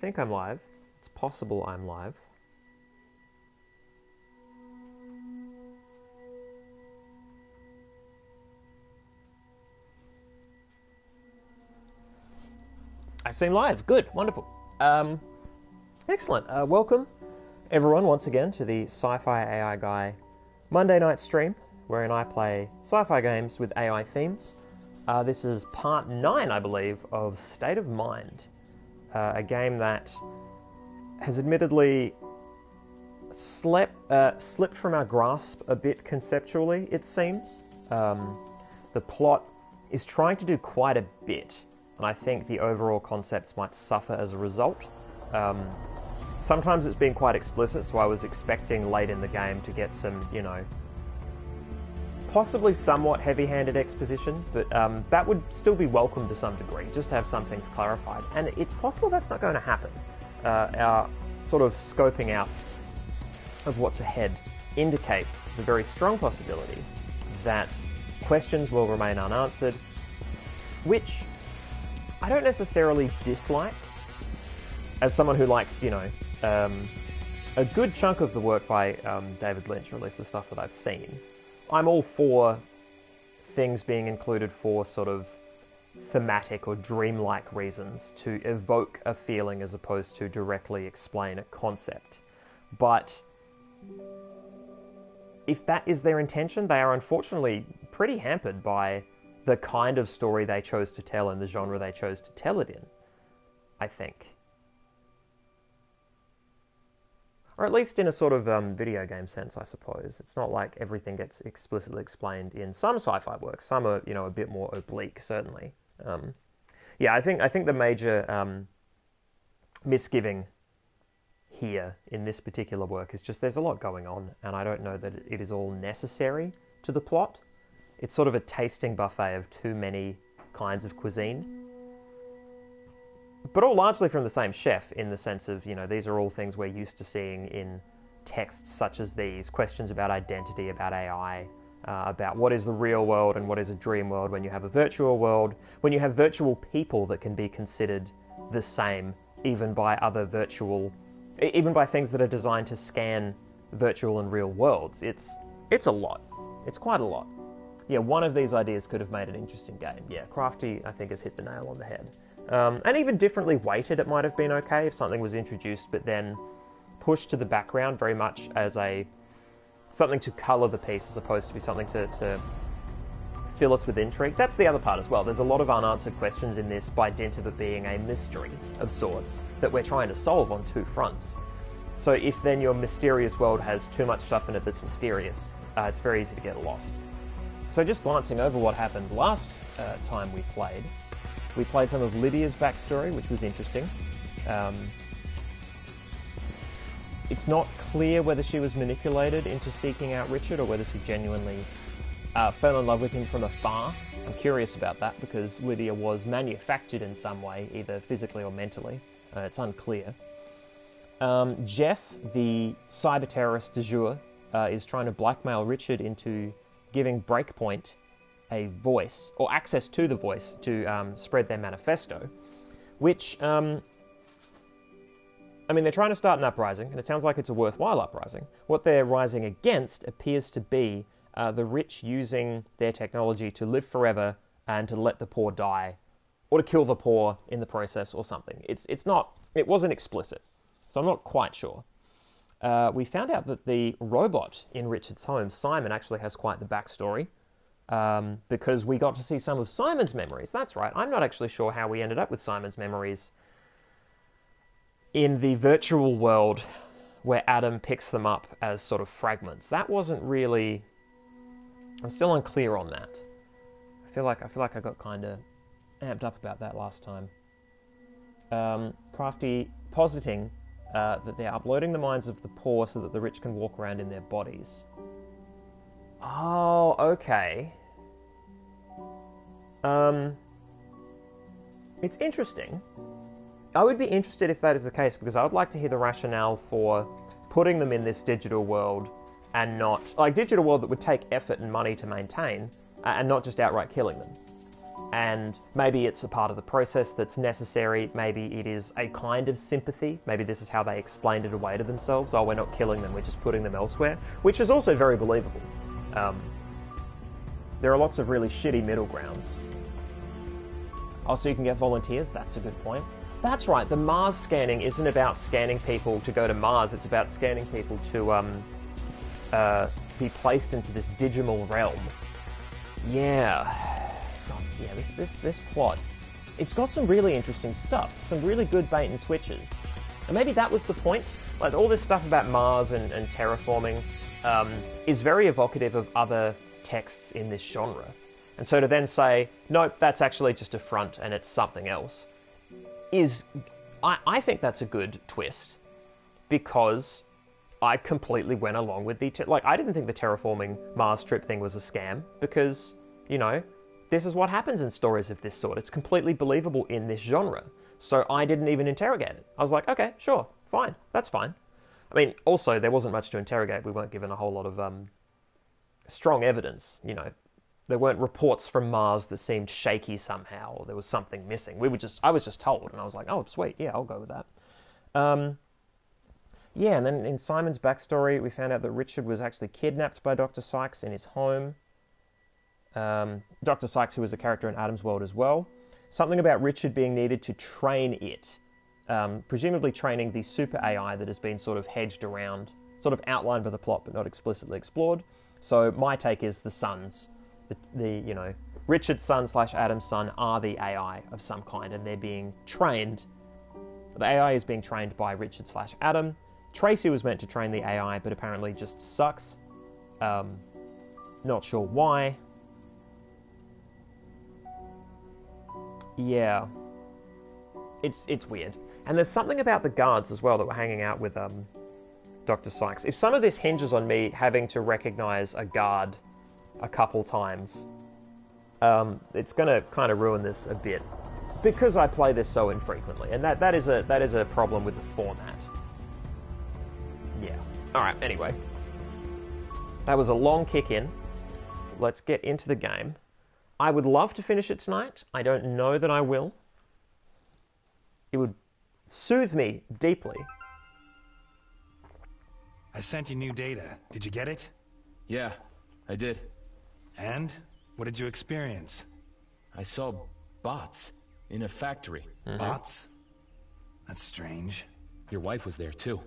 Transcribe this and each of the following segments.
think I'm live. It's possible I'm live. I seem live. Good. Wonderful. Excellent. Welcome, everyone, once again to the SciFiAIguy Monday night stream, wherein I play sci-fi games with AI themes. This is part 9, I believe, of State of Mind, a game that has admittedly slipped from our grasp a bit conceptually, it seems. The plot is trying to do quite a bit, and I think the overall concepts might suffer as a result. Sometimes it's been quite explicit, so I was expecting late in the game to get some, possibly somewhat heavy-handed exposition, but that would still be welcome to some degree, just to have some things clarified. And it's possible that's not going to happen. Our sort of scoping out of what's ahead indicates the very strong possibility that questions will remain unanswered, which I don't necessarily dislike. As someone who likes, a good chunk of the work by David Lynch, or at least the stuff that I've seen, I'm all for things being included for sort of thematic or dreamlike reasons to evoke a feeling as opposed to directly explain a concept. But if that is their intention, they are unfortunately pretty hampered by the kind of story they chose to tell and the genre they chose to tell it in, I think. Or at least in a sort of video game sense, I suppose. It's not like everything gets explicitly explained in some sci-fi works. Some are, a bit more oblique, certainly. I think the major misgiving here in this particular work is just there's a lot going on, and I don't know that it is all necessary to the plot. It's sort of a tasting buffet of too many kinds of cuisine. But all largely from the same chef, in the sense of, these are all things we're used to seeing in texts such as these. Questions about identity, about AI, about what is the real world and what is a dream world when you have a virtual world, when you have virtual people that can be considered the same, even by things that are designed to scan virtual and real worlds. It's a lot. It's quite a lot. Yeah, one of these ideas could have made an interesting game. Yeah, Crafty, I think, has hit the nail on the head. And even differently weighted, it might have been okay if something was introduced but then pushed to the background very much as something to colour the piece as opposed to be something to fill us with intrigue. That's the other part as well. There's a lot of unanswered questions in this by dint of it being a mystery of sorts that we're trying to solve on two fronts. So if then your mysterious world has too much stuff in it that's mysterious, it's very easy to get lost. So just glancing over what happened last time we played some of Lydia's backstory, which was interesting. It's not clear whether she was manipulated into seeking out Richard or whether she genuinely fell in love with him from afar. I'm curious about that because Lydia was manufactured in some way, either physically or mentally. It's unclear. Jeff, the cyber terrorist du jour, is trying to blackmail Richard into giving Breakpoint a voice, or access to the voice, to spread their manifesto, which, they're trying to start an uprising, and it sounds like it's a worthwhile uprising. What they're rising against appears to be the rich using their technology to live forever and to let the poor die, or to kill the poor in the process, or something. It wasn't explicit, so I'm not quite sure. We found out that the robot in Richard's home, Simon, actually has quite the backstory. Because we got to see some of Simon's memories. That's right. I'm not actually sure how we ended up with Simon's memories in the virtual world where Adam picks them up as sort of fragments. That wasn't really... I'm still unclear on that. I feel like I got kind of amped up about that last time. Crafty positing that they're uploading the minds of the poor so that the rich can walk around in their bodies. Oh, okay. It's interesting. I would be interested if that is the case, because I would like to hear the rationale for putting them in this digital world and not... digital world that would take effort and money to maintain, and not just outright killing them. And maybe it's a part of the process that's necessary. Maybe it is a kind of sympathy. Maybe this is how they explained it away to themselves. Oh, we're not killing them, we're just putting them elsewhere. Which is also very believable. There are lots of really shitty middle grounds. Oh, so you can get volunteers? That's a good point. That's right, the Mars scanning isn't about scanning people to go to Mars. It's about scanning people to be placed into this digital realm. Yeah. God, yeah, this plot, it's got some really interesting stuff, some really good bait and switches, and maybe that was the point. Like all this stuff about Mars and terraforming is very evocative of other texts in this genre, and so to then say, nope, that's actually just a front and it's something else, I think that's a good twist, because I completely went along with the I didn't think the terraforming Mars trip thing was a scam, because, you know, this is what happens in stories of this sort. It's completely believable in this genre. So I didn't even interrogate it. I was like, okay, sure, fine, that's fine. I mean, also, there wasn't much to interrogate. We weren't given a whole lot of strong evidence, you know. There weren't reports from Mars that seemed shaky somehow, or there was something missing. I was just told, and I was like, oh, sweet, yeah, I'll go with that. Yeah, and then in Simon's backstory, we found out that Richard was actually kidnapped by Dr. Sykes in his home. Dr. Sykes, who was a character in Adam's World as well. Something about Richard being needed to train it. Presumably training the super AI that has been sort of hedged around, sort of outlined by the plot but not explicitly explored. So my take is the sons, you know, Richard's son / Adam's son are the AI of some kind, and they're being trained. The AI is being trained by Richard / Adam. Tracy was meant to train the AI, but apparently just sucks. Not sure why. Yeah, it's weird. And there's something about the guards as well that were hanging out with Dr. Sykes. If some of this hinges on me having to recognize a guard a couple times, it's going to kind of ruin this a bit, because I play this so infrequently, and that is a problem with the format. Yeah. All right. Anyway, that was a long kick in. Let's get into the game. I would love to finish it tonight. I don't know that I will. It would soothe me deeply. I sent you new data. Did you get it? Yeah, I did. And? What did you experience? I saw bots in a factory. Mm-hmm. Bots? That's strange. Your wife was there too,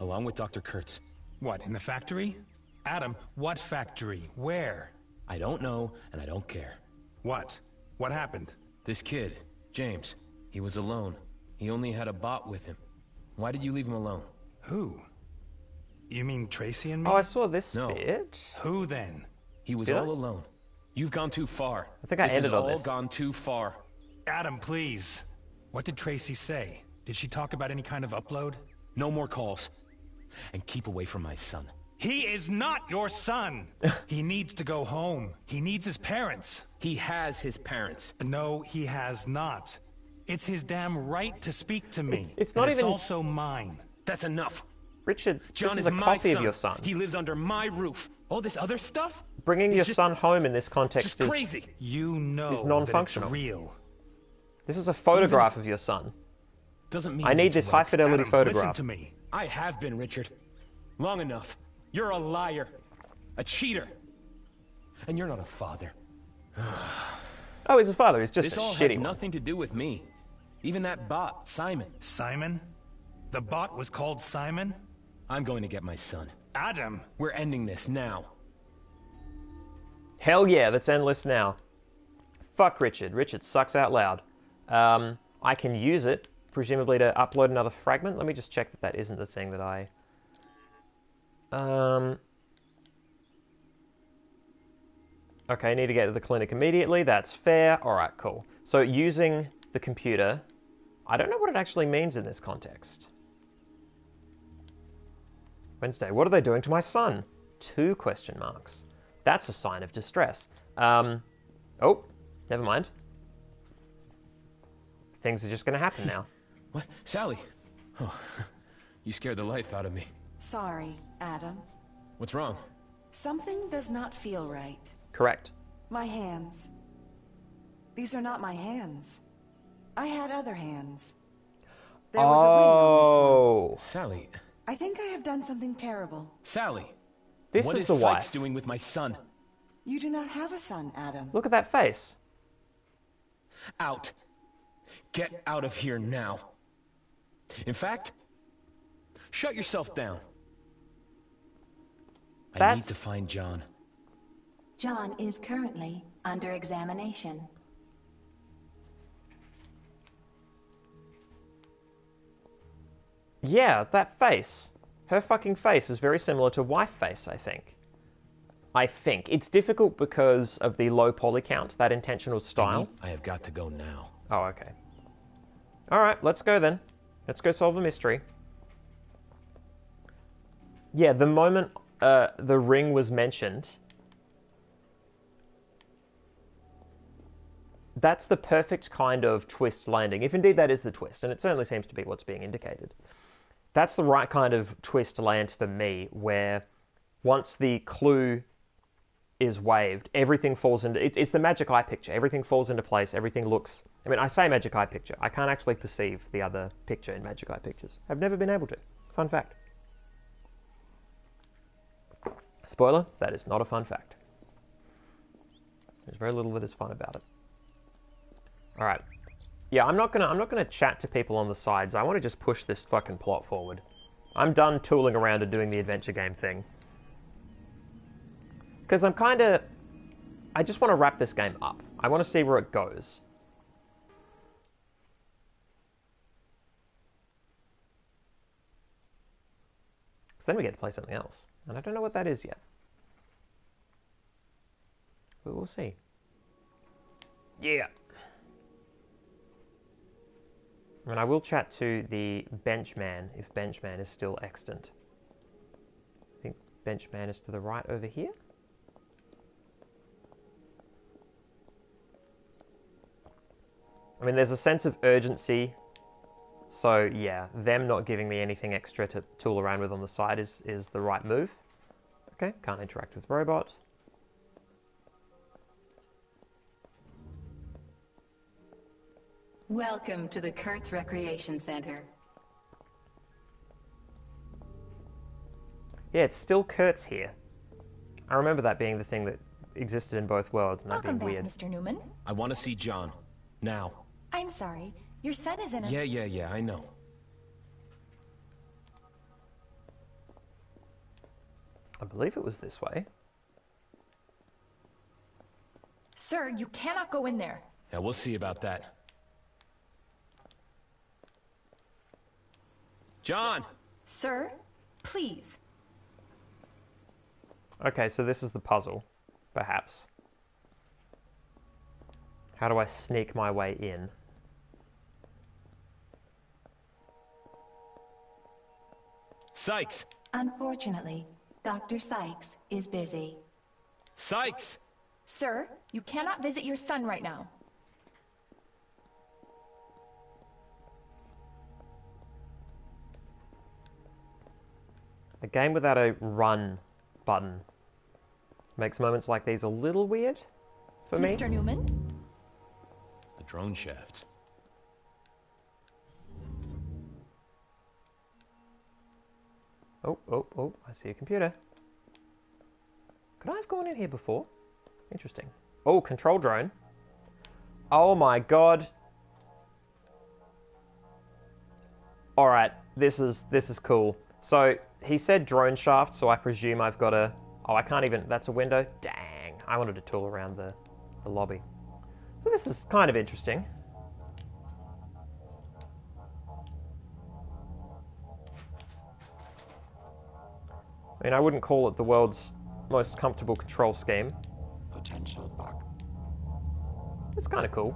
along with Dr. Kurtz. What, in the factory? Adam, what factory? Where? I don't know, and I don't care. What? What happened? This kid, James, he was alone. He only had a bot with him. Why did you leave him alone? Who? You mean Tracy and me? Oh, I saw this No. bit. Who then? He was Did all I? alone. You've gone too far. I think I this has ended on all this. gone too far. Adam, please. What did Tracy say? Did she talk about any kind of upload? No more calls. And keep away from my son. He is not your son! He needs to go home. He needs his parents. He has his parents. No, he has not. It's his damn right to speak to me. It's not and even- It's also mine. That's enough. Richard, John this is is a my copy son. of your son. He lives under my roof. All this other stuff? Bringing It's your just- son home in this context Just is... crazy. You know Is non-functional. that it's real. This is a photograph of your son. Doesn't mean I need it's this right. high-fidelity Adam, photograph. listen to me. I have been, Richard. Long enough. You're a liar. A cheater. And you're not a father. Oh, he's a father. He's just This a all shitty has one. nothing to do with me. Even that bot, Simon. Simon? The bot was called Simon? I'm going to get my son. Adam! We're ending this now. Hell yeah, that's endless now. Fuck Richard. Richard sucks out loud. I can use it, presumably to upload another fragment. Let me just check that that isn't the thing that I... Okay, need to get to the clinic immediately. That's fair. Alright, cool. So using the computer... I don't know what it actually means in this context. Wednesday. What are they doing to my son? 2 question marks. That's a sign of distress. Oh, never mind. Things are just going to happen now. What? Sally? Oh, you scared the life out of me. Sorry, Adam. What's wrong? Something does not feel right. Correct. My hands. These are not my hands. I had other hands. There was a ring on this one. Sally. I think I have done something terrible. Sally. This What is is the Sykes wife. doing with my son? You do not have a son, Adam. Look at that face. Out. Get out of here now. In fact, shut yourself down. I need to find John. John is currently under examination. Yeah, that face. Her fucking face is very similar to wife face, I think. It's difficult because of the low poly count, that intentional style. I have got to go now. Oh, okay. Alright, let's go then. Let's go solve the mystery. Yeah, the moment the ring was mentioned, that's the perfect kind of twist landing, if indeed that is the twist, and it certainly seems to be what's being indicated. That's the right kind of twist land for me, where once the clue is waved, everything falls into... It's the magic eye picture. Everything falls into place, everything looks... I mean, I say magic eye picture. I can't actually perceive the other picture in magic eye pictures. I've never been able to. Fun fact. Spoiler, that is not a fun fact. There's very little that is fun about it. Alright. Yeah, I'm not gonna chat to people on the sides. I want to just push this fucking plot forward. I'm done tooling around and doing the adventure game thing. Because I just want to wrap this game up. I want to see where it goes. So then we get to play something else. And I don't know what that is yet. But we'll see. Yeah. And I will chat to the Benchman, if Benchman is still extant. I think Benchman is to the right over here. I mean, there's a sense of urgency. So, yeah, them not giving me anything extra to tool around with on the side is the right move. Okay, can't interact with robot. Welcome to the Kurtz Recreation Center. Yeah, it's still Kurtz here. I remember that being the thing that existed in both worlds, and that being weird. Welcome back, Mr. Newman. I want to see John. Now. I'm sorry. Your son is in a... Yeah, I know. I believe it was this way. Sir, you cannot go in there. Yeah, we'll see about that. John! Sir, please. Okay, so this is the puzzle, perhaps. How do I sneak my way in? Sykes! Unfortunately, Dr. Sykes is busy. Sykes! Sir, you cannot visit your son right now. A game without a run button makes moments like these a little weird for me. Mr. Newman? The drone shafts. Oh, I see a computer. Could I have gone in here before? Interesting. Oh, control drone. Oh my god. Alright, this is cool. So, he said drone shaft, so I presume I've got a... Oh, I can't even... That's a window? Dang. I wanted to tool around the lobby. So this is kind of interesting. I mean, I wouldn't call it the world's most comfortable control scheme. Potential bug. It's kind of cool.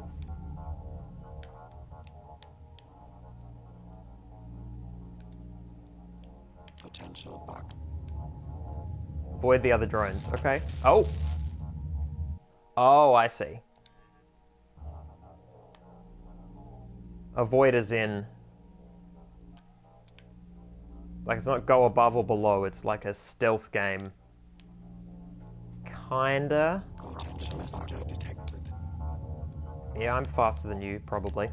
Potential bug. Avoid the other drones. Okay. Oh! Oh, I see. Avoid as in... Like, it's not go above or below, it's like a stealth game. Kinda. Potential messenger detected. Yeah, I'm faster than you, probably.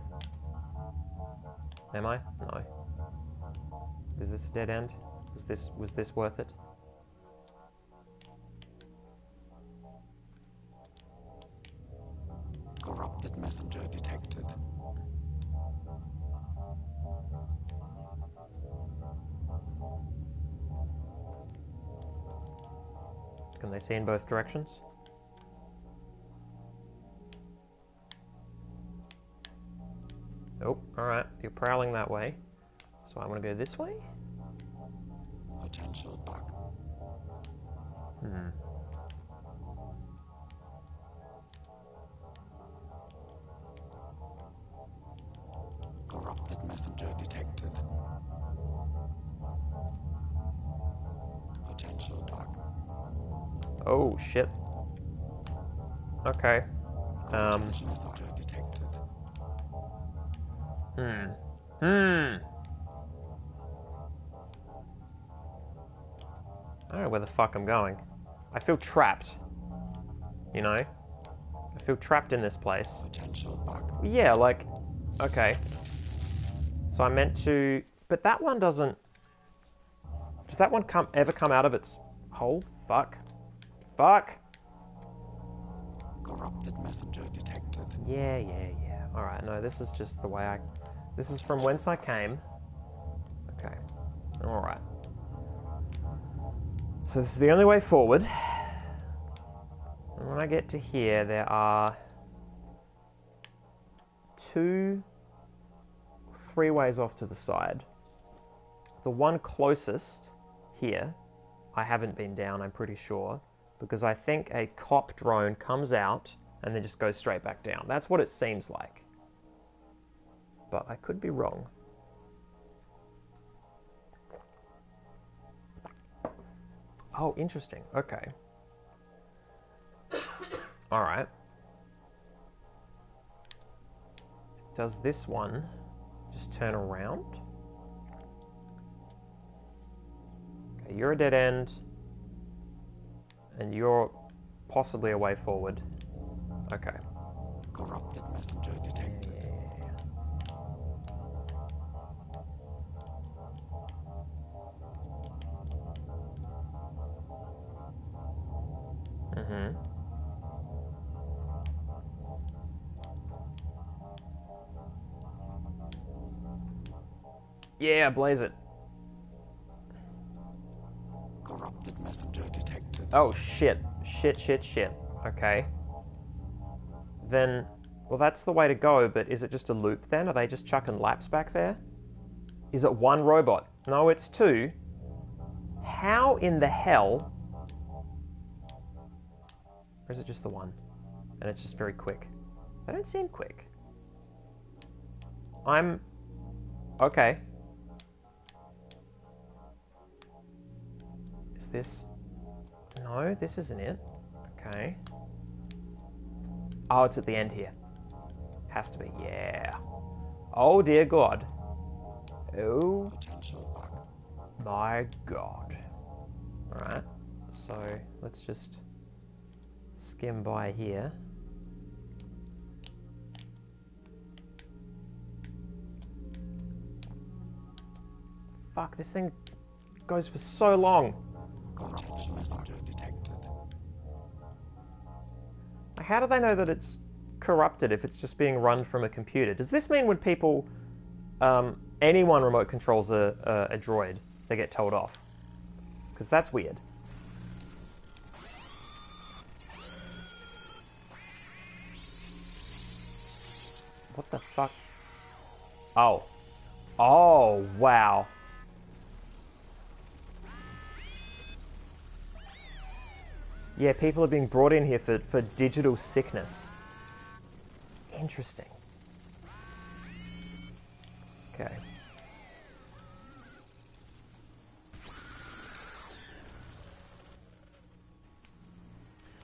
Am I? No. Is this a dead end? Was this worth it? Corrupted messenger detected. Can they see in both directions? Oh, alright. You're prowling that way. So I'm gonna go this way? Potential bug. Corrupted messenger detected. Potential bug. Oh, shit. Okay. Corrupted messenger detected. I don't know where the fuck I'm going. I feel trapped. You know? I feel trapped in this place. Potential bug. Yeah, like... Okay. So I meant to... But that one doesn't... Does that one ever come out of its hole? Fuck. Fuck! Corrupted messenger detected. Yeah. Alright, no, this is just the way I... This is from whence I came. Okay. Alright. So this is the only way forward. And when I get to here, there are 3 ways off to the side. The one closest here, I haven't been down, I'm pretty sure, because I think a cop drone comes out and then just goes straight back down. That's what it seems like. But I could be wrong. Oh, interesting. Okay. Alright. Does this one just turn around? Okay, you're a dead end. And you're possibly a way forward. Okay. Corrupted messenger detected. Yeah, blaze it. Corrupted messenger detected. Oh, shit. Shit. Okay. Then, well, that's the way to go, but is it just a loop then? Are they just chucking laps back there? Is it one robot? No, it's 2. How in the hell? Or is it just the one? And it's just very quick. They don't seem quick. Okay. Is this... No, this isn't it. Okay. Oh, it's at the end here. Has to be, yeah. Oh dear God. Oh Potential bug. my God. Alright, so let's just skim by here. Fuck, this thing goes for so long. Corrupted messenger detected. Like, how do they know that it's corrupted if it's just being run from a computer? Does this mean when people, anyone remote controls a droid, they get told off? Because that's weird. What the fuck? Oh. Oh, wow. Yeah, people are being brought in here for digital sickness. Interesting. Okay.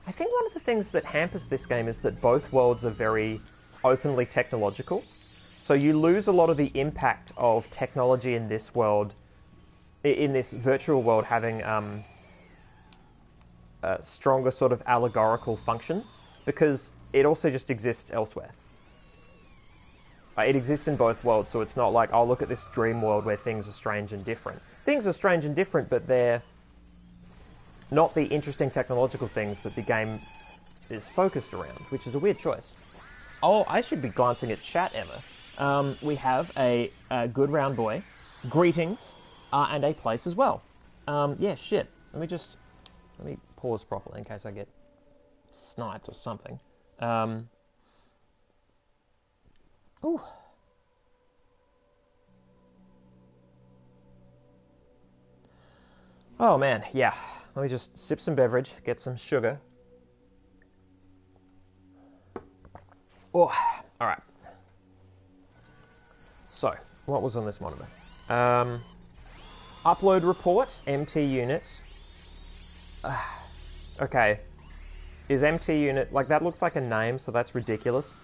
I think one of the things that hampers this game is that both worlds are very openly technological. So you lose a lot of the impact of technology in this world, in this virtual world, having stronger sort of allegorical functions, because it also just exists elsewhere. It exists in both worlds, so it's not like, oh, look at this dream world where things are strange and different. Things are strange and different, but they're not the interesting technological things that the game is focused around, which is a weird choice. Oh, I should be glancing at chat, Emma. We have a good round boy, greetings, and a place as well. Yeah, shit. Let me pause properly in case I get sniped or something. Ooh. Oh man, yeah. Let me just sip some beverage, get some sugar. Oh, alright. So, what was on this monitor? Upload report, MT unit. Okay. Is MT unit, like that looks like a name, so that's ridiculous.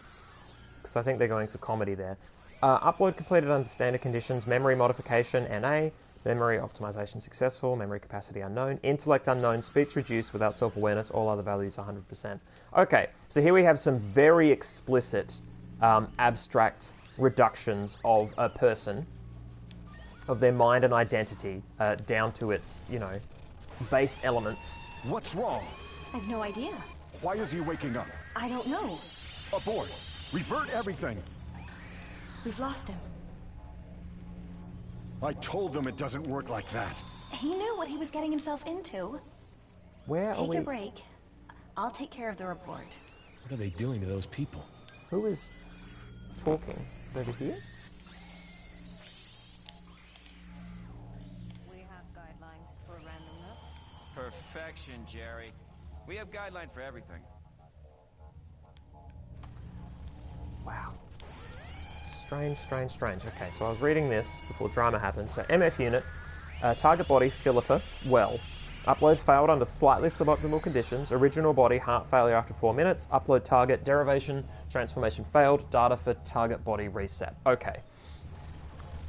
Because I think they're going for comedy there. Upload completed under standard conditions, memory modification, NA. Memory optimization successful, memory capacity unknown, intellect unknown, speech reduced without self-awareness, all other values 100%. Okay, so here we have some very explicit abstract reductions of a person, of their mind and identity, down to its, you know, base elements. What's wrong? I have no idea. Why is he waking up? I don't know. Abort! Revert everything! We've lost him. I told them it doesn't work like that. He knew what he was getting himself into. Where are we? Take a break. I'll take care of the report. What are they doing to those people? Who is talking? Over here? We have guidelines for randomness. Perfection, Jerry. We have guidelines for everything. Wow. Strange, strange, strange. Okay, so I was reading this before drama happened. So MF unit, target body, Philippa, well. Upload failed under slightly suboptimal conditions. Original body, heart failure after 4 minutes. Upload target, derivation, transformation failed. Data for target body reset. Okay.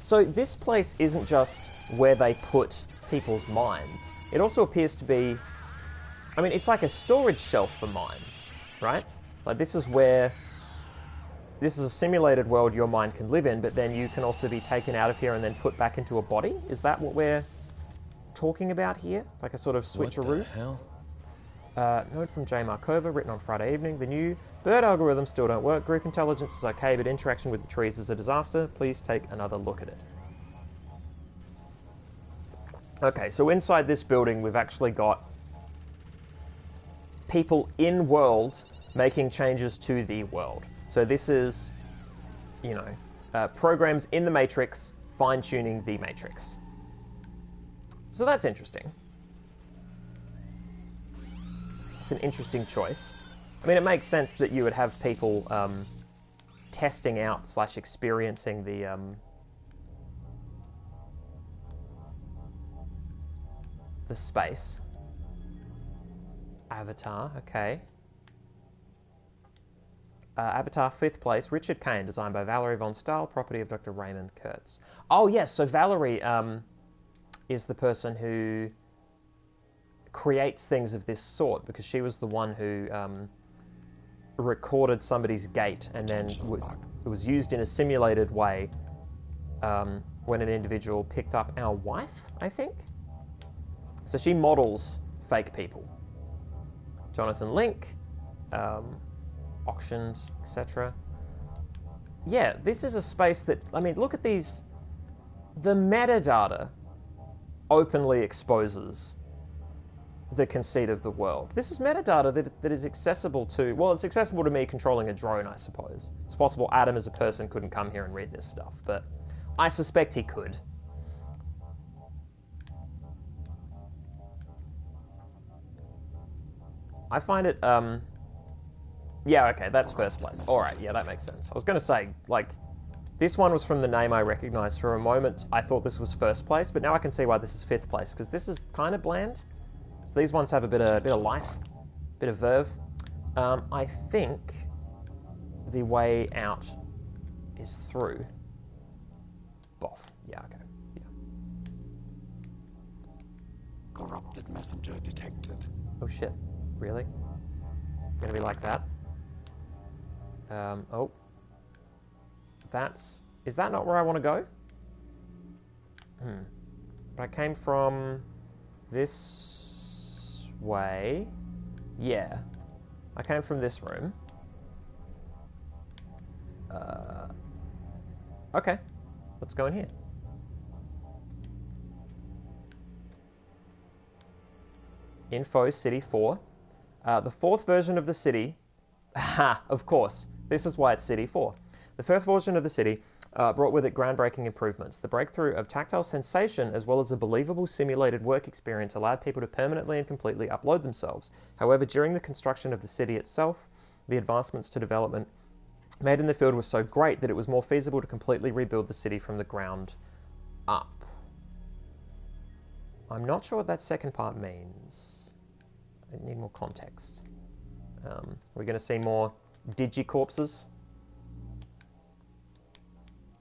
So this place isn't just where they put people's minds. It also appears to be, I mean, it's like a storage shelf for minds, right? Like this is where, this is a simulated world your mind can live in, but then you can also be taken out of here and then put back into a body? Is that what we're talking about here? Like a sort of switcheroo? What the hell? Note from J. Markova, written on Friday evening. The new bird algorithms still don't work. Group intelligence is okay, but interaction with the trees is a disaster. Please take another look at it. Okay, so inside this building we've actually got people in world making changes to the world. So this is, you know, programs in the Matrix fine-tuning the Matrix. So that's interesting. It's an interesting choice. I mean, it makes sense that you would have people testing out / experiencing the space. Avatar, okay. Avatar, 5th place, Richard Kane, designed by Valerie von Stahl, property of Dr. Raymond Kurtz. Oh yes, so Valerie is the person who creates things of this sort, because she was the one who recorded somebody's gait, and then it was used in a simulated way when an individual picked up our wife, I think. So she models fake people. Jonathan Link, auctions, etc. Yeah, this is a space that, I mean, look at these. The metadata openly exposes the conceit of the world. This is metadata that is accessible to, well, it's accessible to me controlling a drone, I suppose. It's possible Adam as a person couldn't come here and read this stuff, but I suspect he could. I find it, yeah, okay, that's first place. Alright, yeah, that makes sense. I was going to say, like, this one was from the name I recognised. For a moment, I thought this was first place, but now I can see why this is 5th place, because this is kind of bland. So these ones have a bit of life, bit of verve. I think the way out is through. Boff. Yeah, okay. Yeah. Corrupted messenger detected. Oh shit. Really? Gonna be like that? Oh. Is that not where I want to go? But I came from this way. Yeah. I came from this room. Okay. Let's go in here. Info, City 4. The fourth version of the city... Ha! Of course. This is why it's City 4. The first version of the city brought with it groundbreaking improvements. The breakthrough of tactile sensation as well as a believable simulated work experience allowed people to permanently and completely upload themselves. However, during the construction of the city itself, the advancements to development made in the field were so great that it was more feasible to completely rebuild the city from the ground up. I'm not sure what that second part means. I need more context. We're going to see more digicorpses.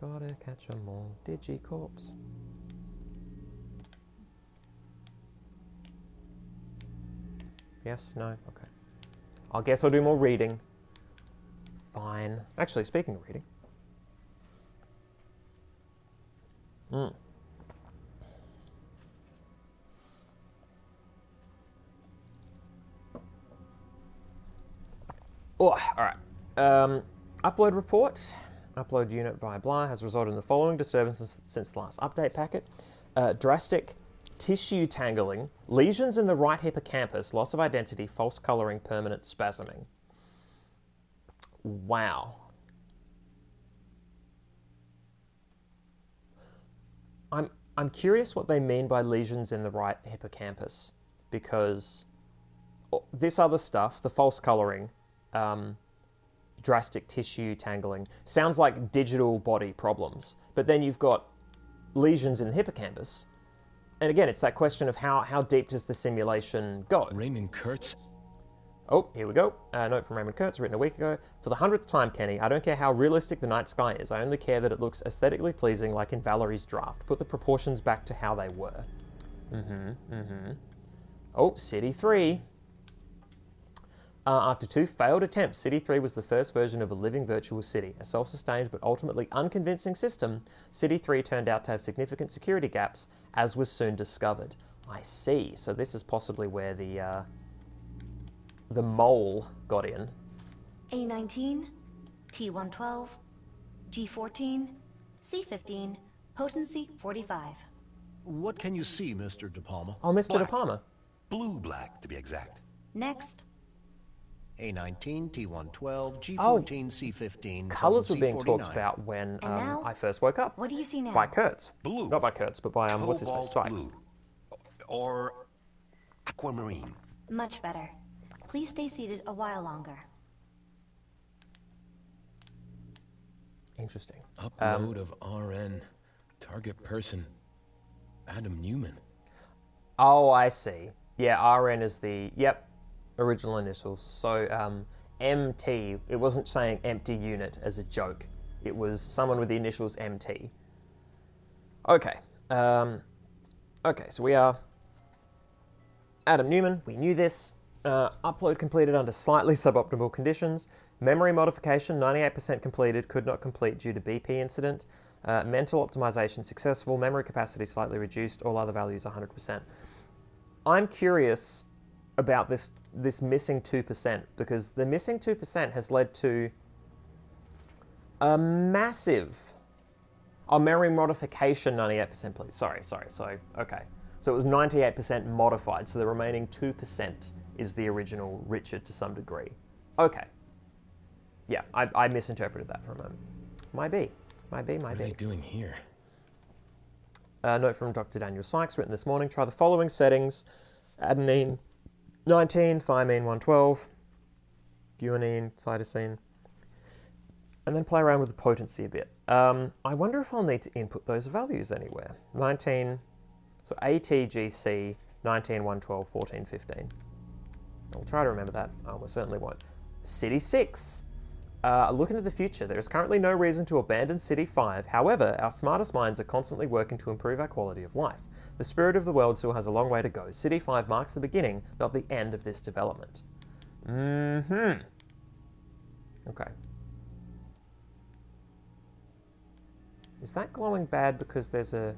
Gotta catch 'em all, digicorps. Yes? No? Okay. I guess I'll do more reading. Fine. Actually, speaking of reading. Oh, alright. Upload report. Upload unit via blah has resulted in the following disturbances since the last update packet. Drastic tissue tangling, lesions in the right hippocampus, loss of identity, false colouring, permanent spasming. Wow. I'm curious what they mean by lesions in the right hippocampus, because this other stuff, the false colouring, drastic tissue tangling, sounds like digital body problems. But then you've got lesions in the hippocampus. And again, it's that question of how deep does the simulation go? Raymond Kurtz? Oh, here we go. A note from Raymond Kurtz, written a week ago. For the 100th time, Kenny, I don't care how realistic the night sky is. I only care that it looks aesthetically pleasing like in Valerie's draft. Put the proportions back to how they were. Oh, City 3. After 2 failed attempts, City 3 was the first version of a living virtual city. A self-sustained but ultimately unconvincing system, City 3 turned out to have significant security gaps, as was soon discovered. I see. So this is possibly where the mole got in. A19, T112, G14, C15, potency 45. What can you see, Mr. De Palma? Oh, Mr. De Black. Palma. Blue-black, to be exact. Next. A19, T112, G14, Oh, C15, colours were being 49. talked about when now? I first woke up. What do you see now? By Kurtz. Blue. Not by Kurtz, but by, what's his face? Cobalt Sykes. blue. Or aquamarine. Much better. Please stay seated a while longer. Interesting. Upload of RN. Target person. Adam Newman. Oh, I see. Yeah, RN is the, original initials. So, MT, it wasn't saying empty unit as a joke. It was someone with the initials MT. Okay. Okay, so we are Adam Newman. We knew this. Upload completed under slightly suboptimal conditions. Memory modification, 98% completed, could not complete due to BP incident. Mental optimization successful, memory capacity slightly reduced, all other values 100%. I'm curious about this missing 2%, because the missing 2% has led to a massive... Oh, memory modification, 98% please. Sorry. So, okay. So it was 98% modified, so the remaining 2% is the original Richard to some degree. Okay. Yeah, I misinterpreted that for a moment. Might be. What are they doing here? Note from Dr. Daniel Sykes, written this morning. Try the following settings. Adenine 19, thymine 112, guanine, cytosine. And then play around with the potency a bit. I wonder if I'll need to input those values anywhere. 19, so ATGC, 19, 112, 14, 15. I'll try to remember that. I certainly won't. City 6. Look into the future. There is currently no reason to abandon City 5. However, our smartest minds are constantly working to improve our quality of life. The spirit of the world still has a long way to go. City 5 marks the beginning, not the end of this development. Okay. Is that glowing bad because there's a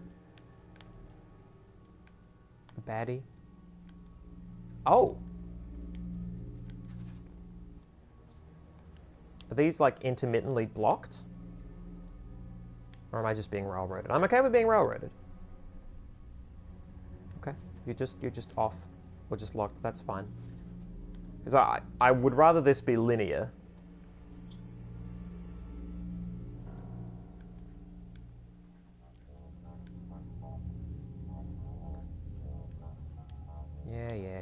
baddie? Oh! Are these like intermittently blocked? Or am I just being railroaded? I'm okay with being railroaded. Okay, you're just off or just locked. That's fine. Because I would rather this be linear. Yeah.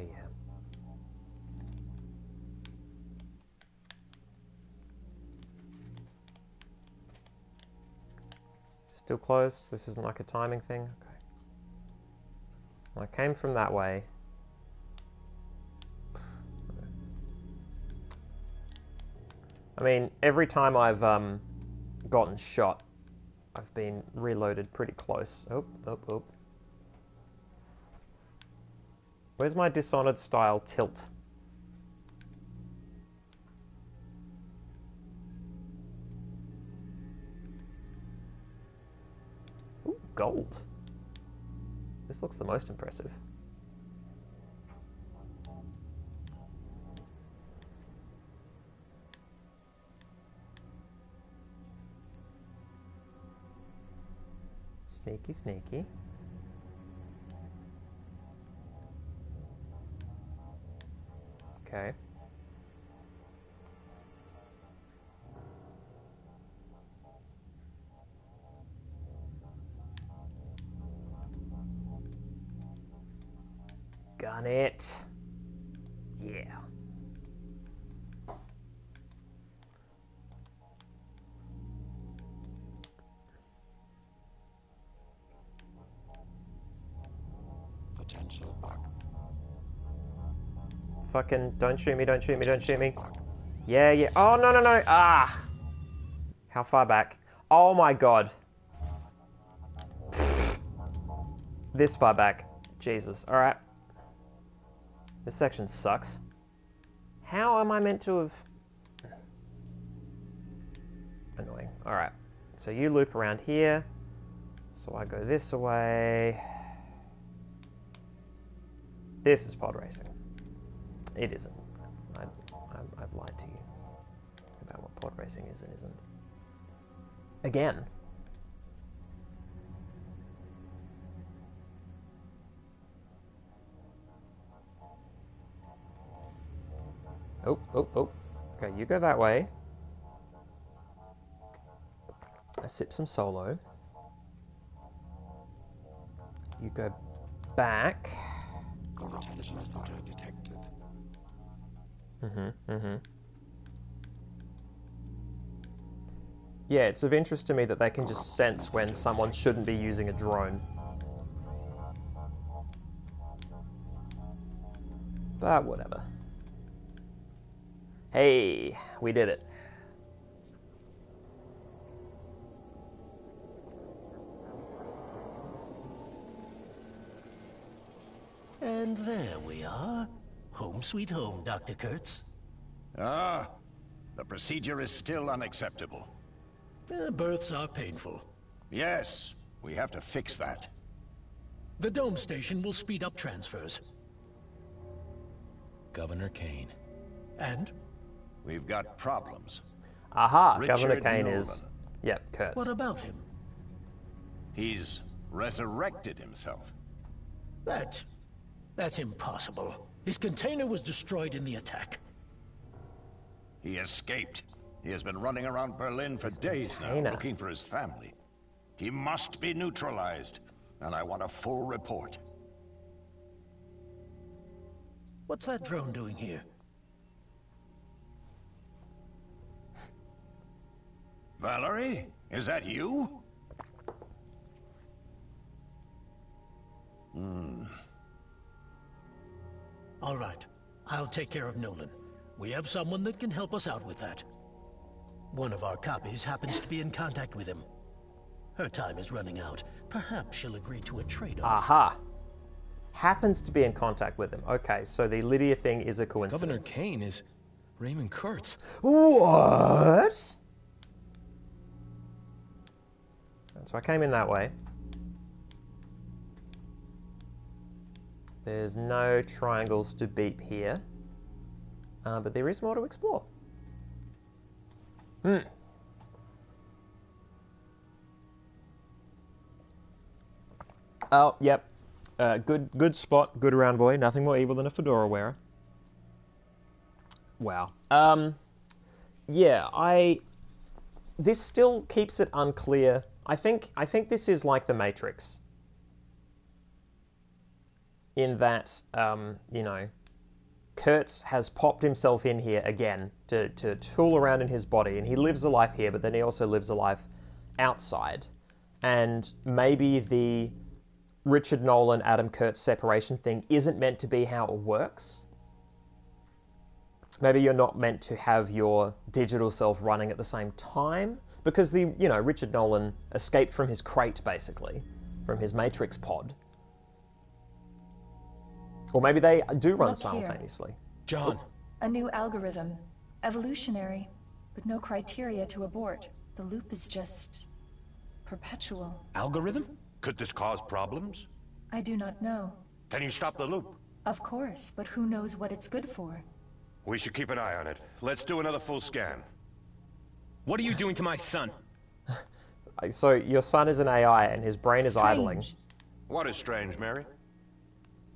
Still closed? This isn't like a timing thing? Okay. Well, I came from that way. I mean, every time I've gotten shot, I've been reloaded pretty close. Oh. Where's my Dishonored style tilt? Ooh, gold. This looks the most impressive. Sneaky. Okay. Gun it. Yeah. Potential bug. Fucking don't shoot me. Yeah. Oh, no. Ah! How far back? Oh my god. This far back. Jesus. Alright. This section sucks. How am I meant to have... Annoying. Alright. So you loop around here. So I go this way. This is pod racing. It isn't. I've lied to you about what pod racing is and isn't. Again. Oh. Okay, you go that way. I sip some solo. You go back. Corrupted messenger detected. Yeah, it's of interest to me that they can just sense when someone shouldn't be using a drone. But whatever. Hey, we did it. And there we are. Home sweet home, Dr. Kurtz. Ah, the procedure is still unacceptable. Births are painful. Yes, we have to fix that. The dome station will speed up transfers. Governor Kane. And? We've got problems. Aha, Richard Governor Kane Norman. is... Yep, Kurtz. What about him? He's resurrected himself. That's impossible. His container was destroyed in the attack. He escaped. He has been running around Berlin for days now, looking for his family. He must be neutralized, and I want a full report. What's that drone doing here? Valerie, is that you? All right. I'll take care of Nolan. We have someone that can help us out with that. One of our copies happens to be in contact with him. Her time is running out. Perhaps she'll agree to a trade-off. Aha. Happens to be in contact with him. Okay, so the Lydia thing is a coincidence. Governor Kane is Raymond Kurtz. What? So I came in that way. There's no triangles to beep here. But there is more to explore. Oh, yep. Good spot, good round boy. Nothing more evil than a fedora wearer. Wow. Yeah, this still keeps it unclear. I think this is like the Matrix. In that, you know, Kurtz has popped himself in here again to tool around in his body, and he lives a life here, but then he also lives a life outside. And maybe the Richard Nolan, Adam Kurtz separation thing isn't meant to be how it works. Maybe you're not meant to have your digital self running at the same time, because Richard Nolan escaped from his crate, basically, from his Matrix pod. Or maybe they do run Look simultaneously. Here. John. A new algorithm. Evolutionary, but no criteria to abort. The loop is just perpetual. Algorithm? Could this cause problems? I do not know. Can you stop the loop? Of course, but who knows what it's good for? We should keep an eye on it. Let's do another full scan. What are you doing to my son? So your son is an AI and his brain is idling. What is strange, Mary?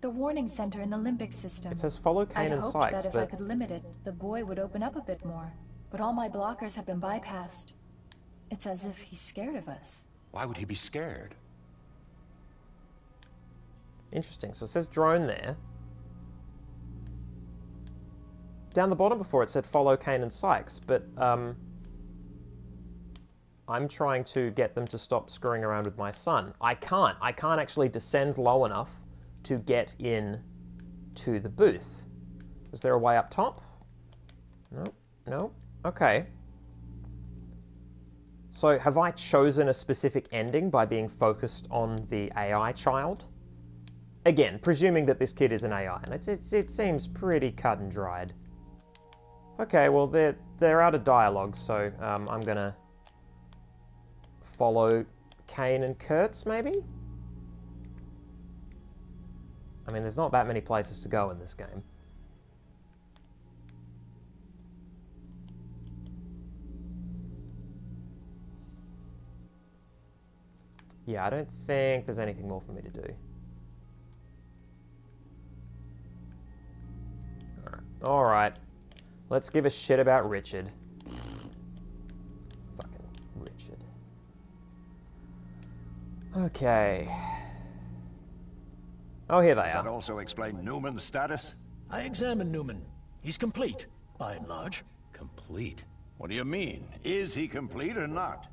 The warning center in the limbic system. It says follow Kane and I'd hoped Sykes, that if but I could limit it, the boy would open up a bit more. But all my blockers have been bypassed. It's as if he's scared of us. Why would he be scared? Interesting. So it says drone there. Down the bottom before it said follow Kane and Sykes, but I'm trying to get them to stop screwing around with my son. I can't actually descend low enough to get in to the booth. Is there a way up top? No, no. Okay. So have I chosen a specific ending by being focused on the AI child? Again, presuming that this kid is an AI, and it seems pretty cut and dried. Okay, well they're out of dialogue, so I'm gonna follow Kane and Kurtz, maybe? I mean, there's not that many places to go in this game. Yeah, I don't think there's anything more for me to do. Alright. Let's give a shit about Richard. Fucking Richard. Okay. Oh, here they are. Does that also explain Newman's status? I examined Newman. He's complete, by and large. Complete? What do you mean? Is he complete or not?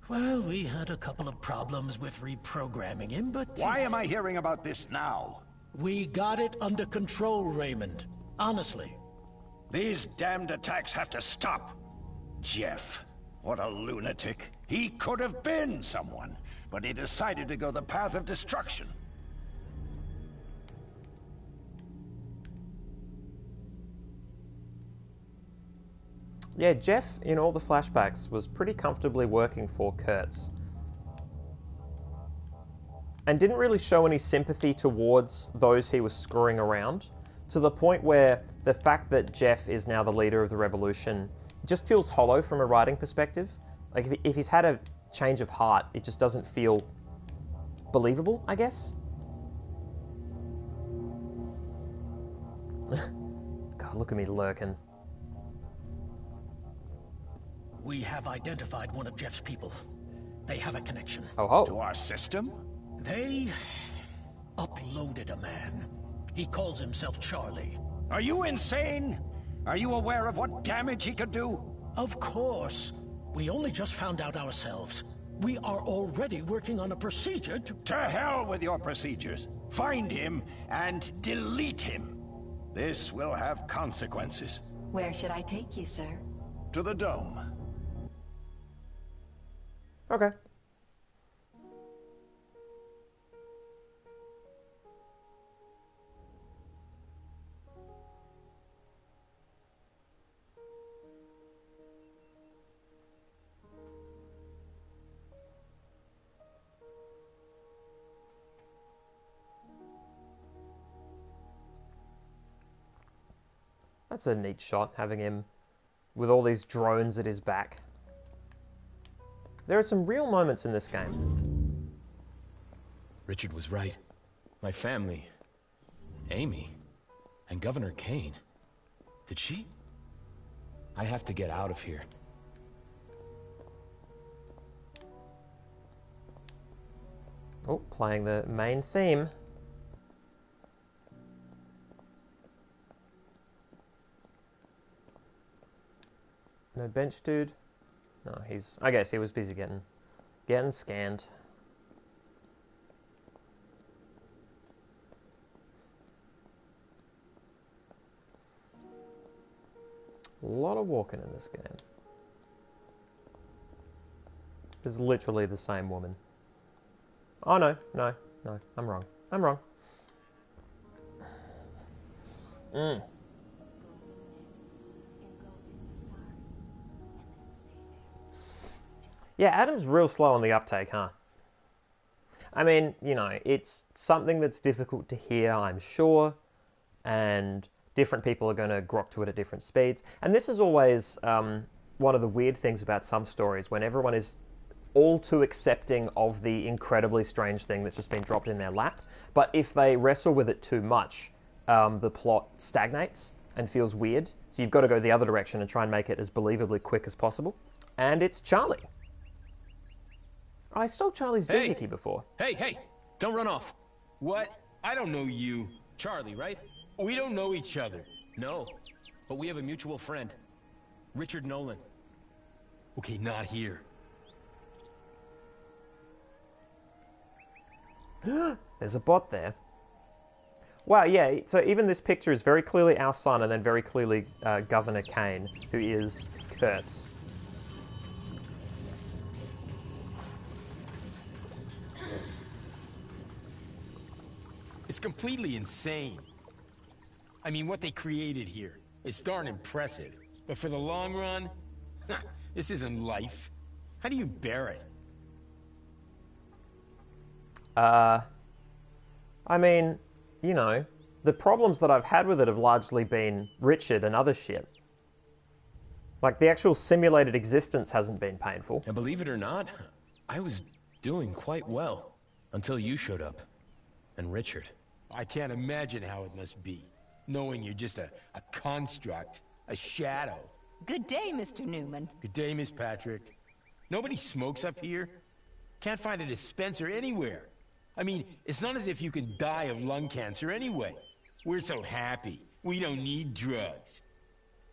Well, we had a couple of problems with reprogramming him, but... Why am I hearing about this now? We got it under control, Raymond. Honestly. These damned attacks have to stop. Jeff, what a lunatic. He could have been someone, but he decided to go the path of destruction. Yeah, Jeff, in all the flashbacks, was pretty comfortably working for Kurtz. And didn't really show any sympathy towards those he was screwing around, to the point where the fact that Jeff is now the leader of the revolution just feels hollow from a writing perspective. Like, if he's had a change of heart, it just doesn't feel believable, I guess? God, look at me lurking. We have identified one of Jeff's people. They have a connection. Oh. To our system? They uploaded a man. He calls himself Charlie. Are you insane? Are you aware of what damage he could do? Of course. We only just found out ourselves. We are already working on a procedure to... To hell with your procedures. Find him and delete him. This will have consequences. Where should I take you, sir? To the dome. Okay. That's a neat shot, having him with all these drones at his back. There are some real moments in this game. Richard was right. My family, Amy, and Governor Kane. Did she? I have to get out of here. Oh, playing the main theme. No bench dude? No, I guess he was busy getting scanned. A lot of walking in this game. It's literally the same woman. Oh no, I'm wrong. Yeah, Adam's real slow on the uptake, huh? I mean, you know, it's something that's difficult to hear, I'm sure, and different people are going to grok to it at different speeds. And this is always one of the weird things about some stories, when everyone is all too accepting of the incredibly strange thing that's just been dropped in their lap. But if they wrestle with it too much, the plot stagnates and feels weird. So you've got to go the other direction and try and make it as believably quick as possible. And it's Charlie. I stole Charlie's doohickey before. Hey! Don't run off. What? I don't know you. Charlie, right? We don't know each other. No. But we have a mutual friend. Richard Nolan. Okay, not here. There's a bot there. Wow, yeah, so even this picture is very clearly our son and then very clearly Governor Kane, who is Kurtz. It's completely insane. I mean, what they created here, it's darn impressive. But for the long run, this isn't life. How do you bear it? I mean, you know, the problems that I've had with it have largely been Richard and other shit. Like, the actual simulated existence hasn't been painful. And believe it or not, I was doing quite well. Until you showed up. And Richard. I can't imagine how it must be. Knowing you're just a construct. A shadow. Good day, Mr. Newman. Good day, Miss Patrick. Nobody smokes up here. Can't find a dispenser anywhere. I mean, it's not as if you can die of lung cancer anyway. We're so happy. We don't need drugs.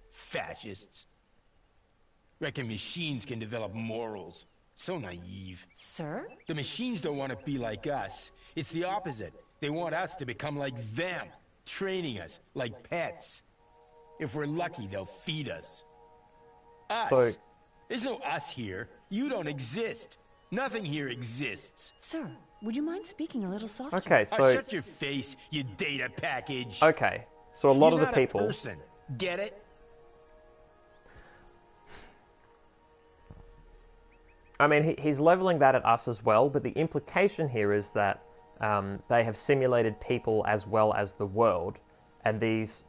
Fascists. Reckon machines can develop morals. So naive. Sir? The machines don't want to be like us. It's the opposite. They want us to become like them. Training us like pets. If we're lucky, they'll feed us. Us? So... There's no us here. You don't exist. Nothing here exists. Sir, would you mind speaking a little softer? Okay, so... shut your face, you data package. Okay, so a lot of the people... You're not a person. Get it? I mean, he's leveling that at us as well, but the implication here is that they have simulated people as well as the world, and these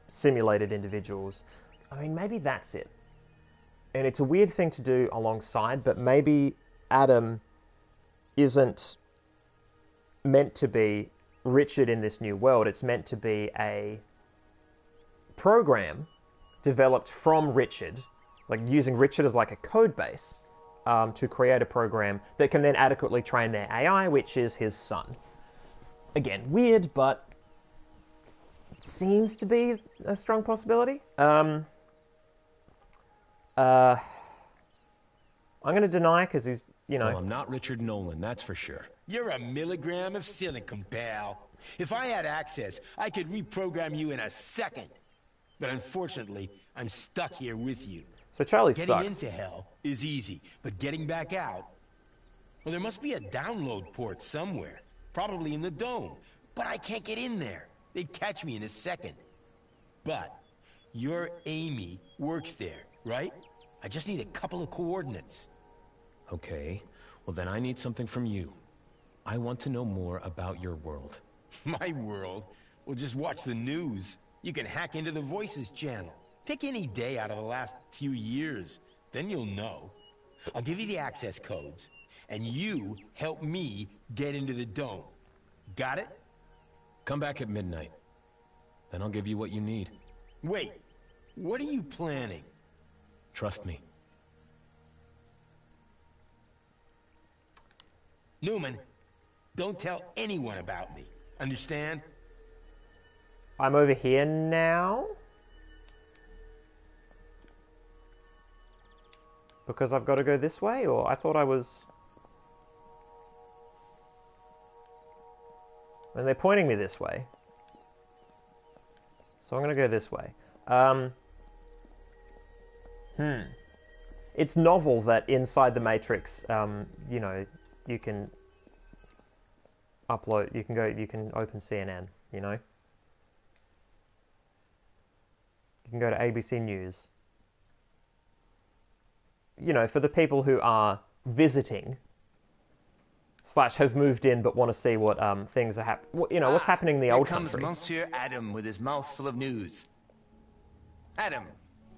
simulated individuals... I mean, maybe that's it. And it's a weird thing to do alongside, but maybe Adam isn't meant to be Richard in this new world. It's meant to be a program developed from Richard, like using Richard as like a code base to create a program that can then adequately train their AI, which is his son. Again, weird, but it seems to be a strong possibility. I'm going to deny because he's, you know... Well, I'm not Richard Nolan, that's for sure. You're a milligram of silicon, pal. If I had access, I could reprogram you in a second. But unfortunately, I'm stuck here with you. So Charlie sucks. Getting into hell is easy, but getting back out... Well, there must be a download port somewhere. Probably in the dome. But I can't get in there. They'd catch me in a second. But your Amy works there, right? I just need a couple of coordinates. Okay, well then I need something from you. I want to know more about your world. My world? Well, just watch the news. You can hack into the Voices channel. Pick any day out of the last few years. Then you'll know. I'll give you the access codes, and you help me get into the dome. Got it? Come back at midnight. Then I'll give you what you need. Wait, what are you planning? Trust me. Newman, don't tell anyone about me. Understand? I'm over here now? Because I've got to go this way, or I thought I was... And they're pointing me this way. So I'm going to go this way. It's novel that inside the Matrix, you know, you can upload, you can open CNN, you know? You can go to ABC News. You know, for the people who are visiting, / have moved in but want to see what things are happening, you know, what's happening in the old country. Here comes Monsieur Adam with his mouth full of news. Adam,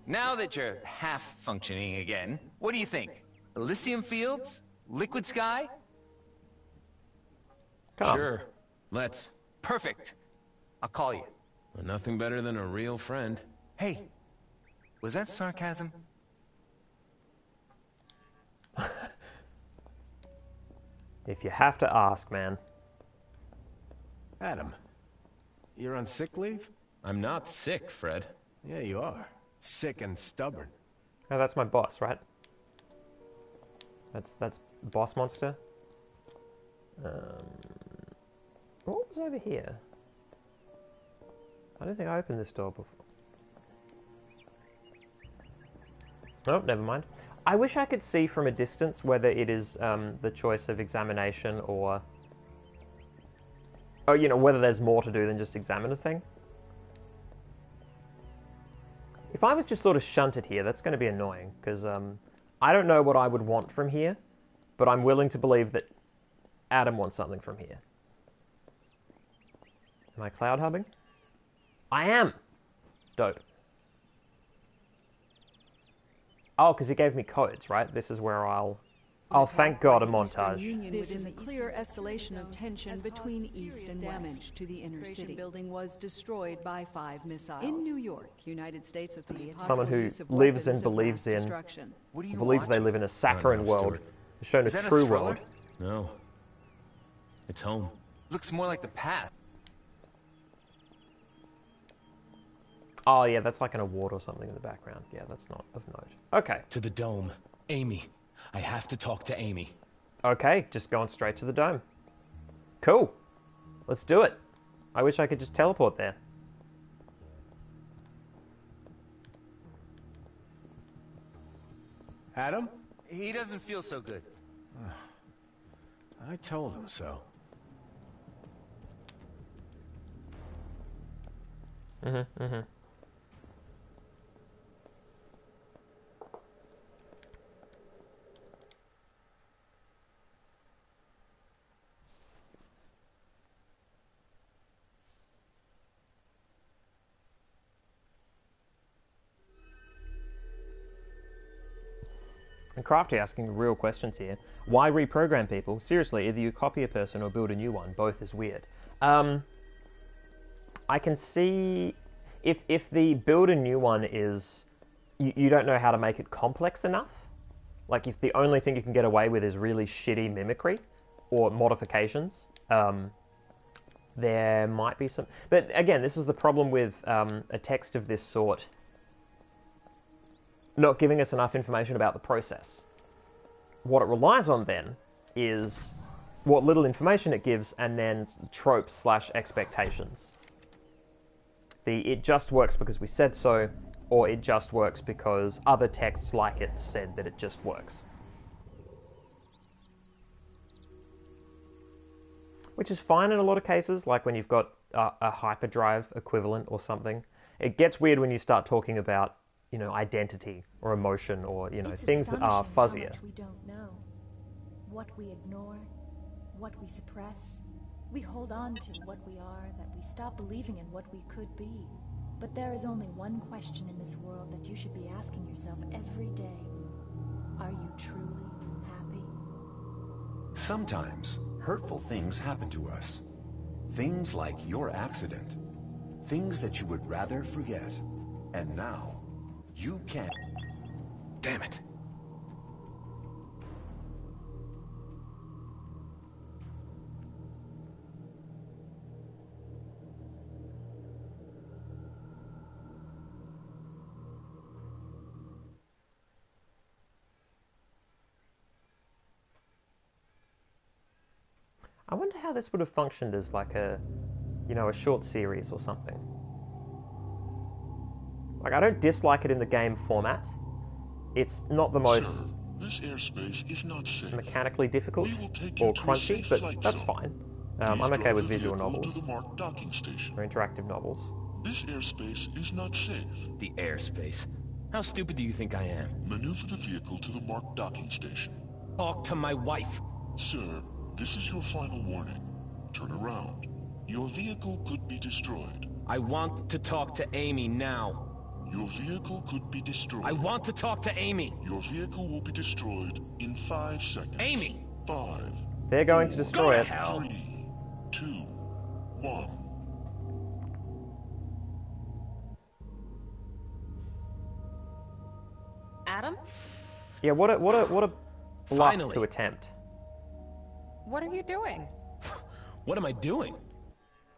now that you're half functioning again, what do you think? Elysium fields? Liquid sky? Sure, let's. Perfect. I'll call you. Well, nothing better than a real friend. Hey, was that sarcasm? If you have to ask, man. Adam, you're on sick leave? I'm not sick, Fred. Yeah, you are. Sick and stubborn. Oh, that's my boss, right? That's Boss Monster. What was over here? I don't think I opened this door before. Oh, never mind. I wish I could see from a distance whether it is the choice of examination or... Oh, you know, whether there's more to do than just examine a thing. If I was just sort of shunted here, that's going to be annoying, because I don't know what I would want from here, but I'm willing to believe that Adam wants something from here. Am I cloud hubbing? I am! Dope. Oh, because he gave me codes, right? This is where I'll... Oh, thank God, a montage. This is a clear escalation of tension between East and damage to the inner city. Building was destroyed by 5 missiles. In New York, United States authorities... Someone who lives and believes in... believes they live in a saccharine world. Has shown a true world. No. It's home. Looks more like the past. Oh, yeah, that's like an award or something in the background. Yeah, that's not of note. Okay. To the dome. Amy. I have to talk to Amy. Okay, just going straight to the dome. Cool. Let's do it. I wish I could just teleport there. Adam? He doesn't feel so good. I told him so. Mm-hmm. And Crafty asking real questions here. Why reprogram people? Seriously, either you copy a person or build a new one. Both is weird. I can see if the build a new one is you don't know how to make it complex enough. Like if the only thing you can get away with is really shitty mimicry or modifications, there might be some. But again, this is the problem with a text of this sort not giving us enough information about the process. What it relies on then is what little information it gives and then tropes / expectations. It just works because we said so, or it just works because other texts like it said that it just works. Which is fine in a lot of cases, like when you've got a hyperdrive equivalent or something. It gets weird when you start talking about, you know, identity or emotion or, you know, things that are fuzzier. How much we don't know. What we ignore, what we suppress. We hold on to what we are, that we stop believing in what we could be. But there is only one question in this world that you should be asking yourself every day. Are you truly happy? Sometimes, hurtful things happen to us. Things like your accident. Things that you would rather forget. And now, you can't. Damn it. I wonder how this would have functioned as like a, you know, a short series or something. Like, I don't dislike it in the game format. It's not the most this airspace is not safe. mechanically difficult or crunchy, but that's fine. I'm okay with visual novels to the marked docking station. or interactive novels. This airspace is not safe. The airspace? How stupid do you think I am? Maneuver the vehicle to the marked docking station. Talk to my wife. Sir, this is your final warning. Turn around. Your vehicle could be destroyed. I want to talk to Amy now. Your vehicle could be destroyed. I want to talk to Amy. Your vehicle will be destroyed in 5 seconds. Amy! 5. They're going to destroy it. 3, 2, 1. Adam? Yeah, what a bluff Finally. to attempt. What are you doing? What am I doing?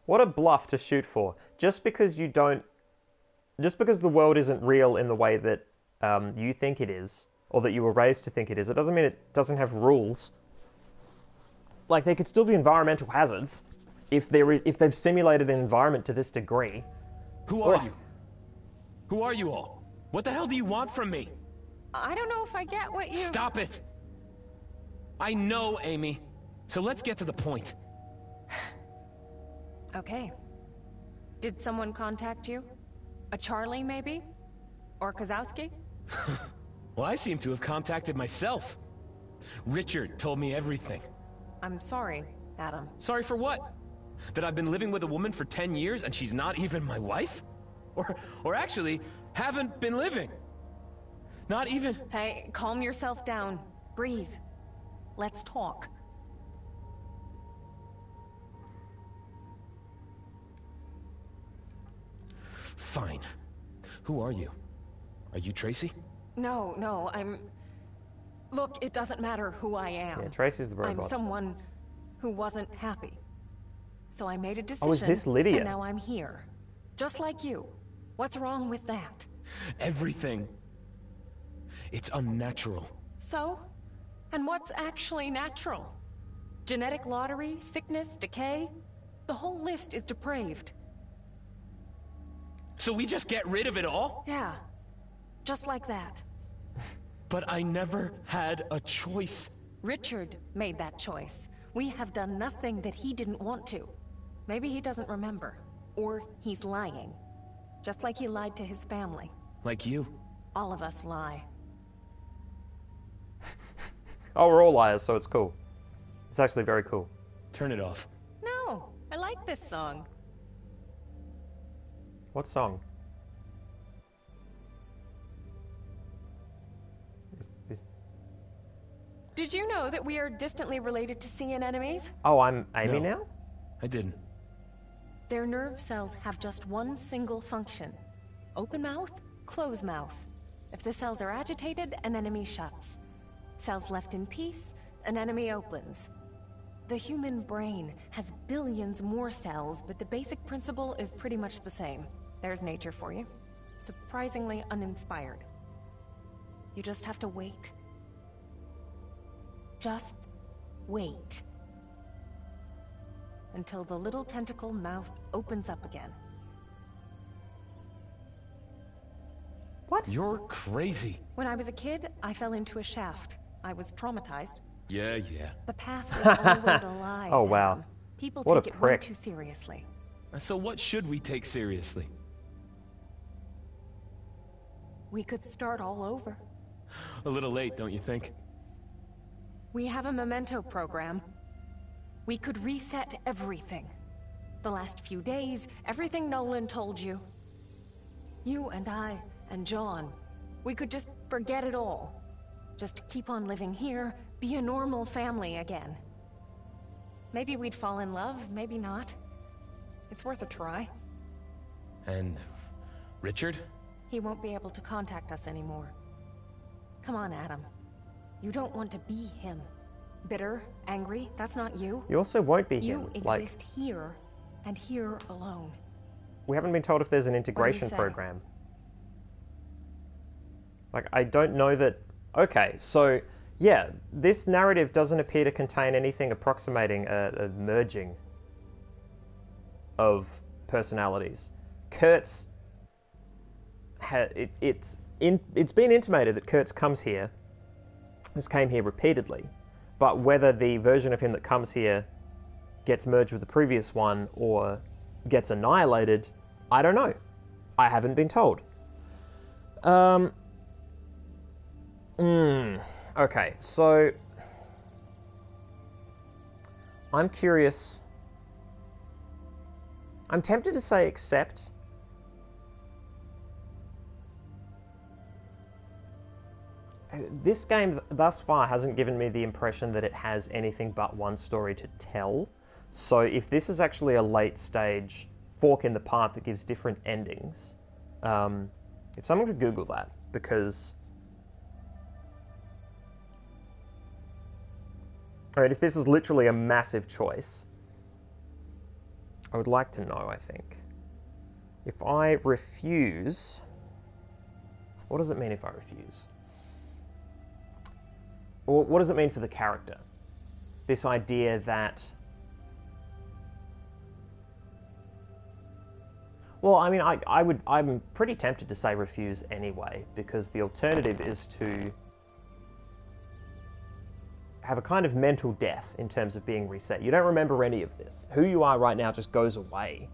What a bluff to shoot for. Just because the world isn't real in the way that you think it is, or that you were raised to think it is, it doesn't mean it doesn't have rules. Like, there could still be environmental hazards if they've simulated an environment to this degree. Who are you? Who are you all? What the hell do you want from me? I don't know if I get what you... Stop it! I know, Amy. So let's get to the point. Okay. Did someone contact you? A Charlie, maybe? Or Kozowski? Well, I seem to have contacted myself. Richard told me everything. I'm sorry, Adam. Sorry for what? That I've been living with a woman for 10 years and she's not even my wife? Or actually, haven't been living? Not even... Hey, calm yourself down. Breathe. Let's talk. Fine. Who are you? Are you Tracy? No, I'm... Look, it doesn't matter who I am. Yeah, Tracy's the robot. I'm someone who wasn't happy. So I made a decision, Oh, is this Lydia? and now I'm here. Just like you. What's wrong with that? Everything. It's unnatural. So? And what's actually natural? Genetic lottery, sickness, decay? The whole list is depraved. So we just get rid of it all? Yeah. Just like that. But I never had a choice. Richard made that choice. We have done nothing that he didn't want to. Maybe he doesn't remember. Or he's lying. Just like he lied to his family. Like you. All of us lie. Oh, we're all liars, so it's cool. It's actually very cool. Turn it off. No, I like this song. What song? Did you know that we are distantly related to sea anemones? Oh, I'm Amy No. now? I didn't. Their nerve cells have just one single function. Open mouth, close mouth. If the cells are agitated, an enemy shuts. Cells left in peace, an enemy opens. The human brain has billions more cells, but the basic principle is pretty much the same. There's nature for you. Surprisingly uninspired. You just have to wait. Just wait. Until the little tentacle mouth opens up again. What? You're crazy. When I was a kid, I fell into a shaft. I was traumatized. Yeah. The past is always a lie. Oh, wow. Adam. People What a take it way prick. too seriously. So what should we take seriously? We could start all over. A little late, don't you think? We have a memento program. We could reset everything. The last few days, everything Nolan told you. You and I and John. We could just forget it all. Just keep on living here, be a normal family again. Maybe we'd fall in love, maybe not. It's worth a try. And Richard? He won't be able to contact us anymore. Come on, Adam. You don't want to be him. Bitter, angry, that's not you. You also won't be him. You exist here, and here alone. We haven't been told if there's an integration program. Like, I don't know that... Okay, so, yeah, this narrative doesn't appear to contain anything approximating a merging of personalities. Kurtz... It's been intimated that Kurtz comes here, just came here repeatedly, but whether the version of him that comes here gets merged with the previous one or gets annihilated, I don't know. I haven't been told. Okay, so I'm curious. I'm tempted to say accept. This game thus far hasn't given me the impression that it has anything but one story to tell. So if this is actually a late stage fork in the path that gives different endings, if someone could Google that, because I mean, if this is literally a massive choice, I would like to know, I think. If I refuse, what does it mean if I refuse? Or what does it mean for the character? This idea that... Well, I mean, I'm pretty tempted to say refuse anyway, because the alternative is to have a kind of mental death in terms of being reset. You don't remember any of this. Who you are right now just goes away.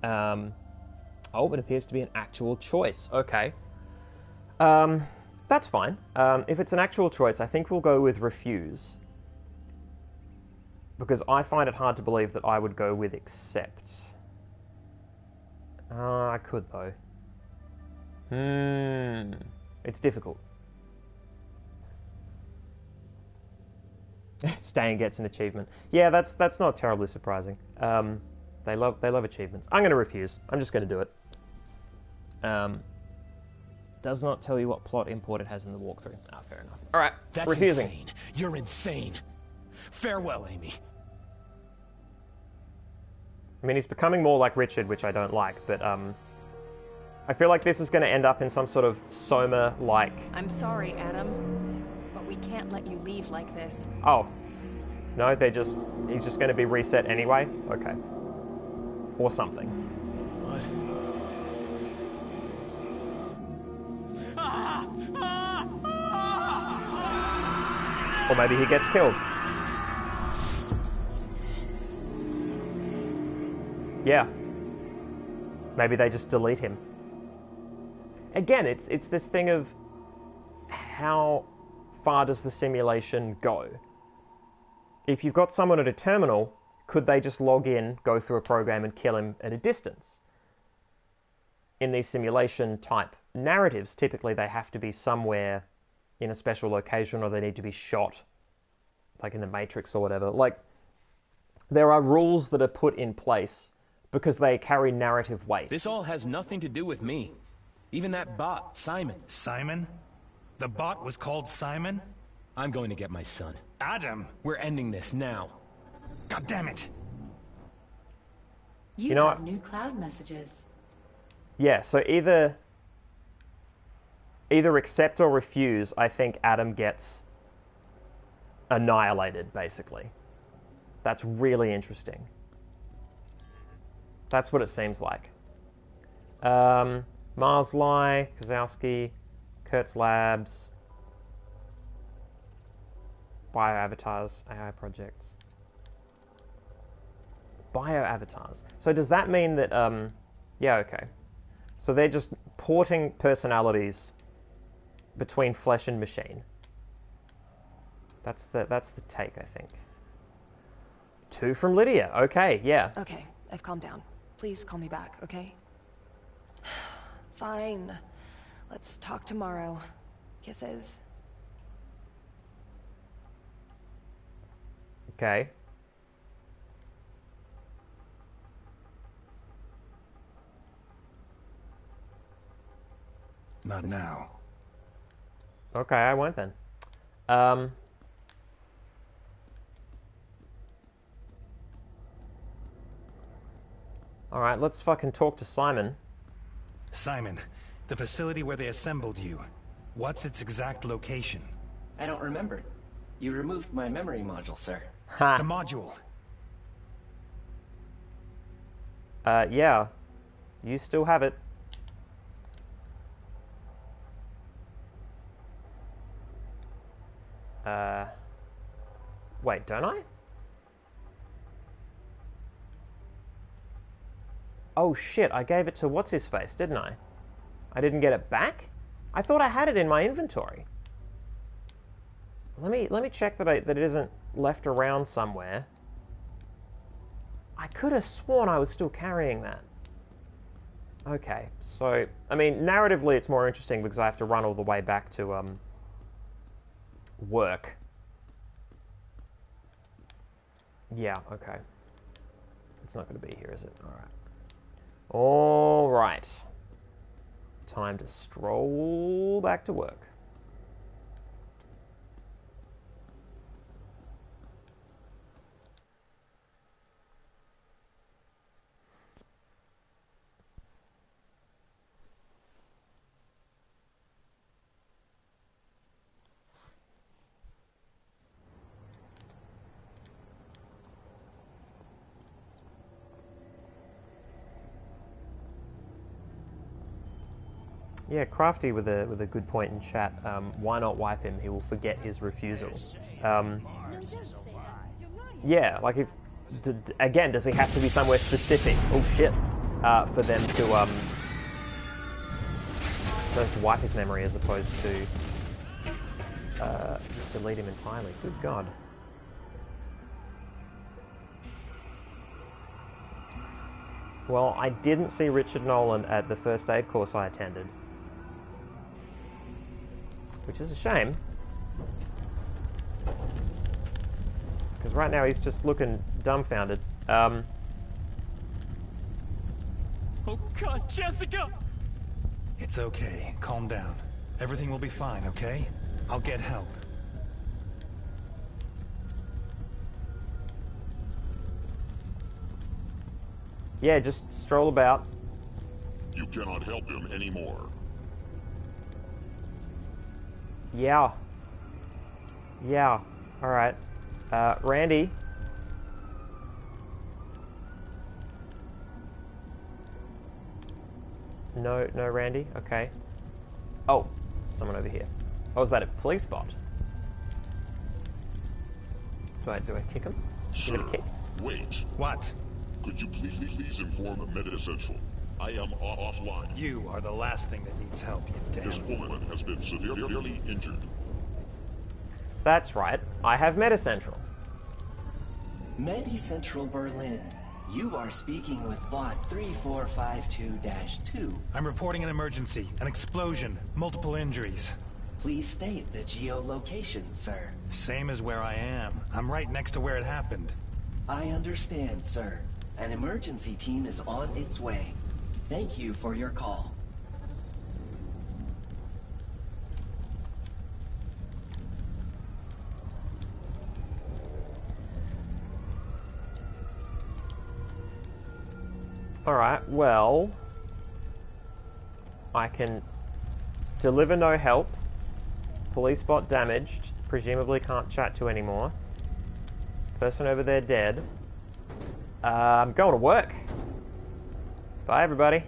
Oh, it appears to be an actual choice. Okay. That's fine. If it's an actual choice, I think we'll go with refuse. Because I find it hard to believe that I would go with accept. I could, though. It's difficult. Stan gets an achievement. Yeah, that's not terribly surprising. They love achievements. I'm going to refuse. I'm just going to do it. Does not tell you what plot import it has in the walkthrough. Ah, fair enough. All right, that's refusing. Insane. You're insane. Farewell, Amy. I mean, he's becoming more like Richard, which I don't like, but I feel like this is going to end up in some sort of Soma-like... I'm sorry, Adam, but we can't let you leave like this. Oh. No, he's just going to be reset anyway? Okay. Or something. What? Or maybe he gets killed. Yeah. Maybe they just delete him. Again, it's this thing of how far does the simulation go? If you've got someone at a terminal, could they just log in, go through a program and kill him at a distance? In these simulation type narratives, typically they have to be somewhere in a special location, or they need to be shot, like in the Matrix or whatever. Like, there are rules that are put in place because they carry narrative weight. This all has nothing to do with me. Even that bot, Simon. Simon? The bot was called Simon? I'm going to get my son. Adam! We're ending this now. God damn it! You know have what? new cloud messages. Yeah, so either accept or refuse, I think Adam gets annihilated, basically. That's really interesting. That's what it seems like. Marsley, Kozowski, Kurtz Labs, Bioavatars, AI projects. Bioavatars. So does that mean that, yeah, okay. So they're just porting personalities between flesh and machine. That's the take, I think. 2 from Lydia. Okay, yeah. Okay, I've calmed down. Please call me back, okay? Fine. Let's talk tomorrow. Kisses. Okay. Not now. Okay, I won't then. Alright, let's fucking talk to Simon. Simon, the facility where they assembled you. What's its exact location? I don't remember. You removed my memory module, sir. Ha. The module. Yeah. You still have it. Wait, don't I? Oh shit, I gave it to what's-his-face, didn't I? I didn't get it back? I thought I had it in my inventory. Let me check that it isn't left around somewhere. I could have sworn I was still carrying that. Okay, so, I mean, narratively it's more interesting because I have to run all the way back to, work. Yeah, okay. It's not going to be here, is it? Alright. Alright. Time to stroll back to work. Yeah, Crafty with a good point in chat. Why not wipe him? He will forget his refusal. Yeah, like if again, does he have to be somewhere specific? Oh shit! For them to wipe his memory as opposed to just delete him entirely. Good God. Well, I didn't see Richard Nolan at the first aid course I attended. Which is a shame. Because right now he's just looking dumbfounded. Oh God, Jessica! It's okay. Calm down. Everything will be fine, okay? I'll get help. Yeah, just stroll about. You cannot help him anymore. Yeah. Yeah. Alright. Randy. No, Randy? Okay. Oh, someone over here. Oh, is that a police bot? Do I kick him? Sir, wait. What? Could you please inform Meta Central? I am offline. You are the last thing that needs help, you damn. This woman has been severely injured. That's right. I have MediCentral. MediCentral Berlin. You are speaking with bot 3452-2. I'm reporting an emergency. An explosion. Multiple injuries. Please state the geolocation, sir. Same as where I am. I'm right next to where it happened. I understand, sir. An emergency team is on its way. Thank you for your call. Alright, well... I can deliver no help. Police bot damaged. Presumably can't chat to anymore. Person over there dead. I'm going to work. Bye, everybody.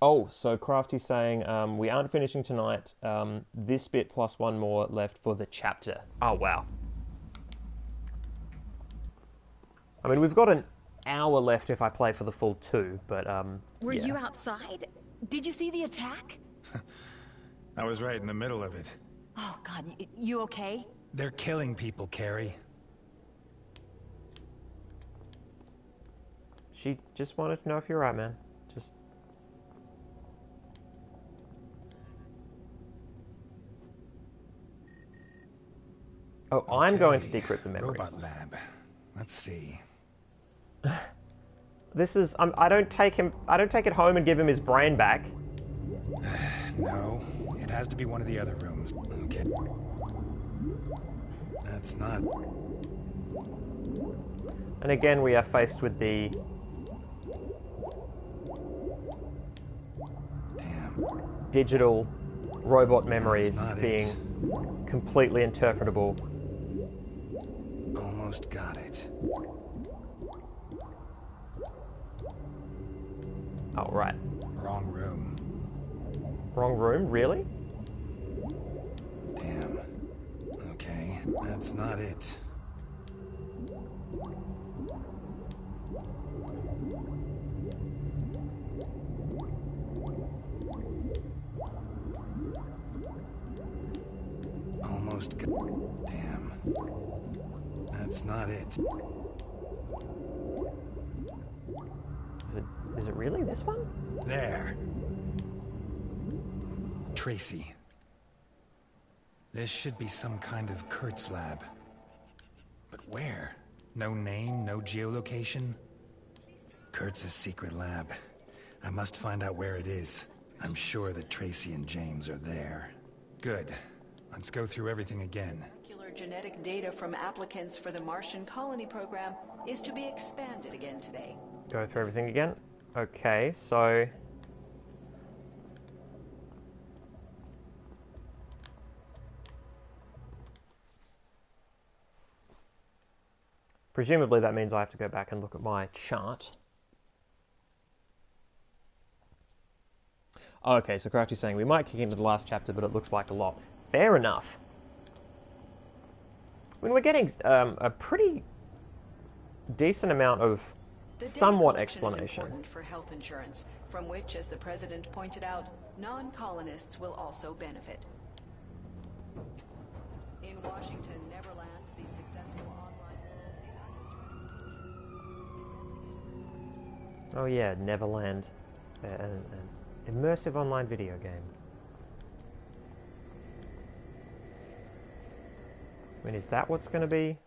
Oh, so Crafty's saying, we aren't finishing tonight. This bit plus one more left for the chapter. Oh, wow. I mean, we've got an hour left if I play for the full 2, but, Were yeah. you outside? Did you see the attack? I was right in the middle of it. Oh, God, you okay? They're killing people, Carrie. She just wanted to know if you're right, man. Just... Oh, okay. I'm going to decrypt the memories. Robot lab. Let's see. This is... I don't take it home and give him his brain back. No, it has to be one of the other rooms. Okay. That's not... And again, we are faced with the... Damn. Digital robot memories being completely interpretable. Almost got it. Oh, right. Wrong room. Wrong room? Really? Damn. Okay, that's not it. Almost got... Damn. That's not it. Is it really this one? There. Tracy. This should be some kind of Kurtz lab. But where? No name, no geolocation? Kurtz's secret lab. I must find out where it is. I'm sure that Tracy and James are there. Good. Let's go through everything again. Genetic data from applicants for the Martian colony program is to be expanded again today. Go through everything again? Okay, so... Presumably that means I have to go back and look at my chart. Okay, so Crafty's saying we might kick into the last chapter, but it looks like a lot. Fair enough. I mean, we're getting a pretty decent amount of somewhat explanation. Is important for health insurance, from which, as the president pointed out, non-colonists will also benefit. In Washington, Neverland, the successful online world is Oh yeah, Neverland, an immersive online video game. I mean, is that what's going to be?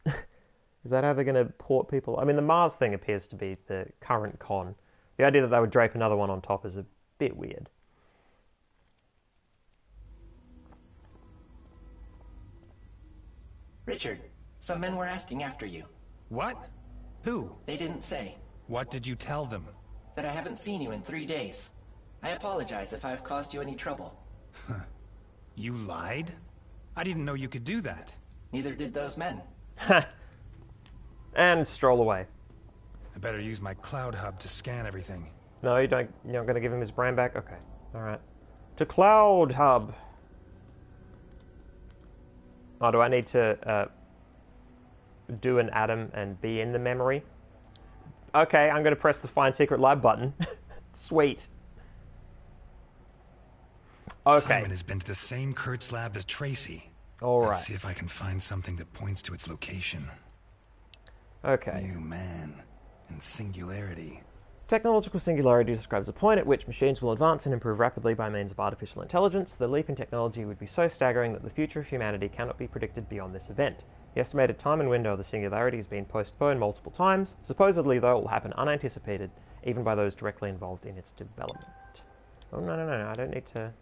Is that how they're going to port people? I mean, the Mars thing appears to be the current con. The idea that they would drape another one on top is a bit weird. Richard, some men were asking after you. What? Who? They didn't say. What did you tell them? That I haven't seen you in 3 days. I apologize if I've caused you any trouble. You lied? I didn't know you could do that. Neither did those men. And stroll away. I better use my cloud hub to scan everything. No, you don't. You're not going to give him his brain back? Okay. Alright. To cloud hub. Oh, do I need to do an atom and be in the memory? Okay, I'm going to press the Find Secret Lab button. Sweet. Okay. Simon has been to the same Kurtz lab as Tracy. All right. Let's see if I can find something that points to its location. Okay. New man and singularity. Technological singularity describes a point at which machines will advance and improve rapidly by means of artificial intelligence. The leap in technology would be so staggering that the future of humanity cannot be predicted beyond this event. The estimated time and window of the singularity has been postponed multiple times. Supposedly, though, it will happen unanticipated, even by those directly involved in its development. Oh, no, I don't need to...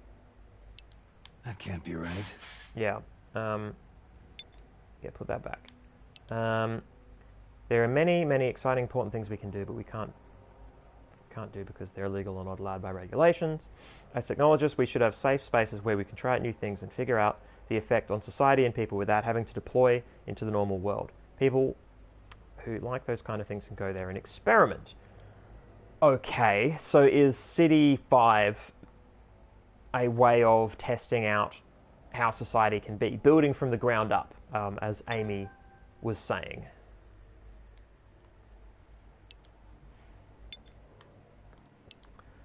That can't be right. Yeah. Yeah, put that back. There are many, many exciting, important things we can do, but we can't do because they're illegal or not allowed by regulations. As technologists, we should have safe spaces where we can try out new things and figure out the effect on society and people without having to deploy into the normal world. People who like those kind of things can go there and experiment. Okay, so is City 5 a way of testing out how society can be, building from the ground up, as Amy was saying?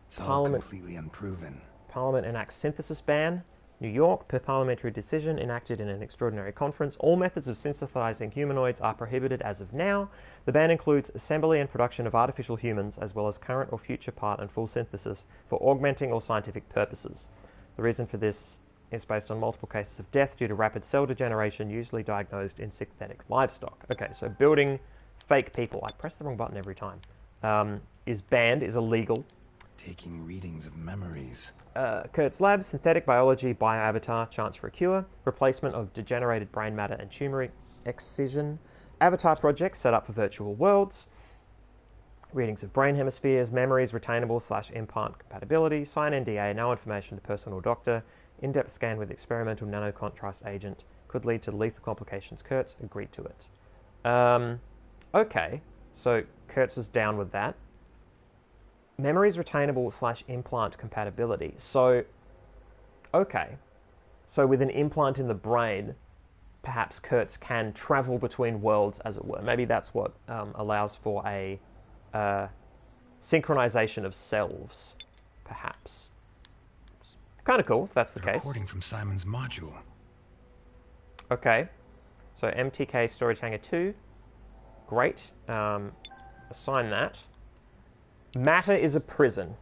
It's all completely unproven. Parliament enacts synthesis ban. New York, per parliamentary decision enacted in an extraordinary conference, all methods of synthesizing humanoids are prohibited as of now. The ban includes assembly and production of artificial humans, as well as current or future part and full synthesis for augmenting or scientific purposes. The reason for this is based on multiple cases of death due to rapid cell degeneration, usually diagnosed in synthetic livestock. Okay, so building fake people, I press the wrong button every time, is banned, is illegal. Taking readings of memories. Kurt's lab, synthetic biology, bioavatar, chance for a cure, replacement of degenerated brain matter and tumor excision, avatar project set up for virtual worlds, readings of brain hemispheres, memories, retainable/implant compatibility, sign NDA, no information to person or doctor, in-depth scan with experimental nanocontrast agent, could lead to lethal complications. Kurtz agreed to it. Okay, so Kurtz is down with that. Memories retainable/implant compatibility. So, okay. So with an implant in the brain, perhaps Kurtz can travel between worlds, as it were. Maybe that's what allows for a synchronization of selves, perhaps. Kind of cool, if that's the case. Recording from Simon's module. Okay. So MTK Storage Hangar 2. Great. Assign that. Matter is a prison.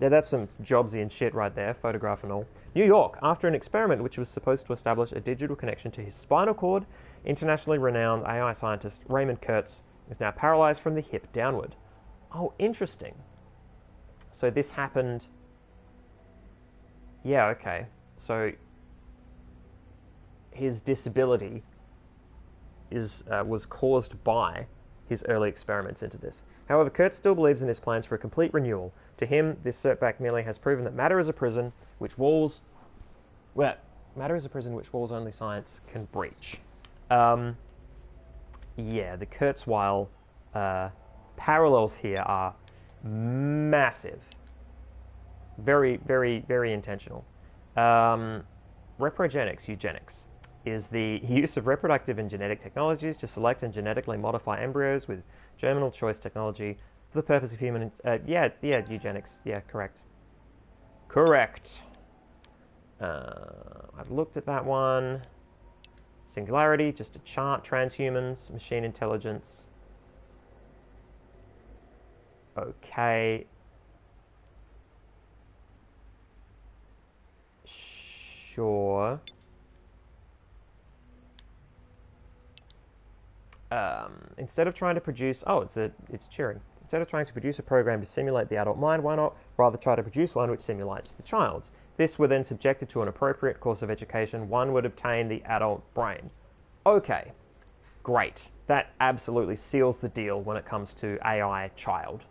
Yeah, that's some Jobsy and shit right there, photograph and all. New York, after an experiment which was supposed to establish a digital connection to his spinal cord, internationally renowned AI scientist Raymond Kurtz is now paralyzed from the hip downward. Oh, interesting. So this happened... Yeah, okay. So his disability was caused by his early experiments into this. However, Kurtz still believes in his plans for a complete renewal. To him, this setback merely has proven that matter is a prison which walls only science can breach. Yeah, the Kurzweil parallels here are massive. Very, very, very intentional. Reprogenics, eugenics, is the use of reproductive and genetic technologies to select and genetically modify embryos with germinal choice technology for the purpose of human... eugenics. Yeah, correct. Correct. I've looked at that one. Singularity, just a chart. Transhumans, machine intelligence. Okay. Sure. Instead of trying to produce... Oh, it's cheering. Instead of trying to produce a program to simulate the adult mind, why not rather try to produce one which simulates the child's? This were then subjected to an appropriate course of education. One would obtain the adult brain. Okay, great. That absolutely seals the deal when it comes to AI child.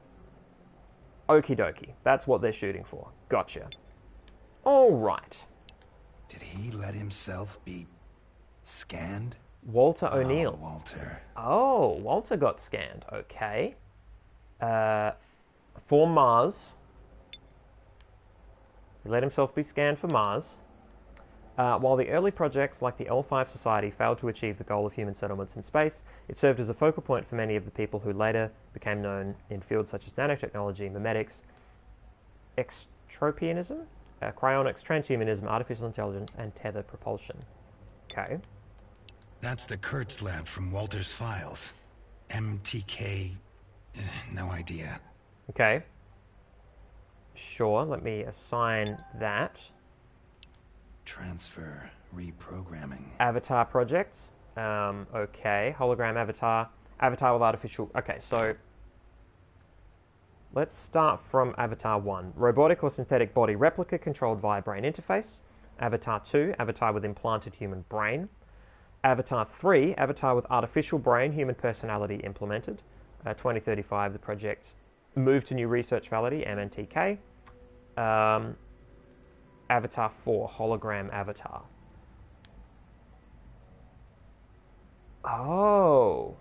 Okie dokie. That's what they're shooting for. Gotcha. All right. Did he let himself be scanned? Walter O'Neill. Walter. Oh, Walter got scanned. Okay. For Mars. He let himself be scanned for Mars. While the early projects like the L5 Society failed to achieve the goal of human settlements in space, it served as a focal point for many of the people who later became known in fields such as nanotechnology, memetics, extropianism, cryonics, transhumanism, artificial intelligence, and tether propulsion. Okay. That's the Kurtz lab from Walter's files. MTK... no idea. Okay. Sure, let me assign that. Transfer, reprogramming. Avatar projects. Okay, hologram avatar. Avatar with artificial... Okay, so... Let's start from Avatar 1. Robotic or synthetic body replica controlled via brain interface. Avatar 2, avatar with implanted human brain. Avatar 3, avatar with artificial brain, human personality implemented. 2035, the project moved to new research validity, MNTK. Avatar 4, hologram avatar. Oh.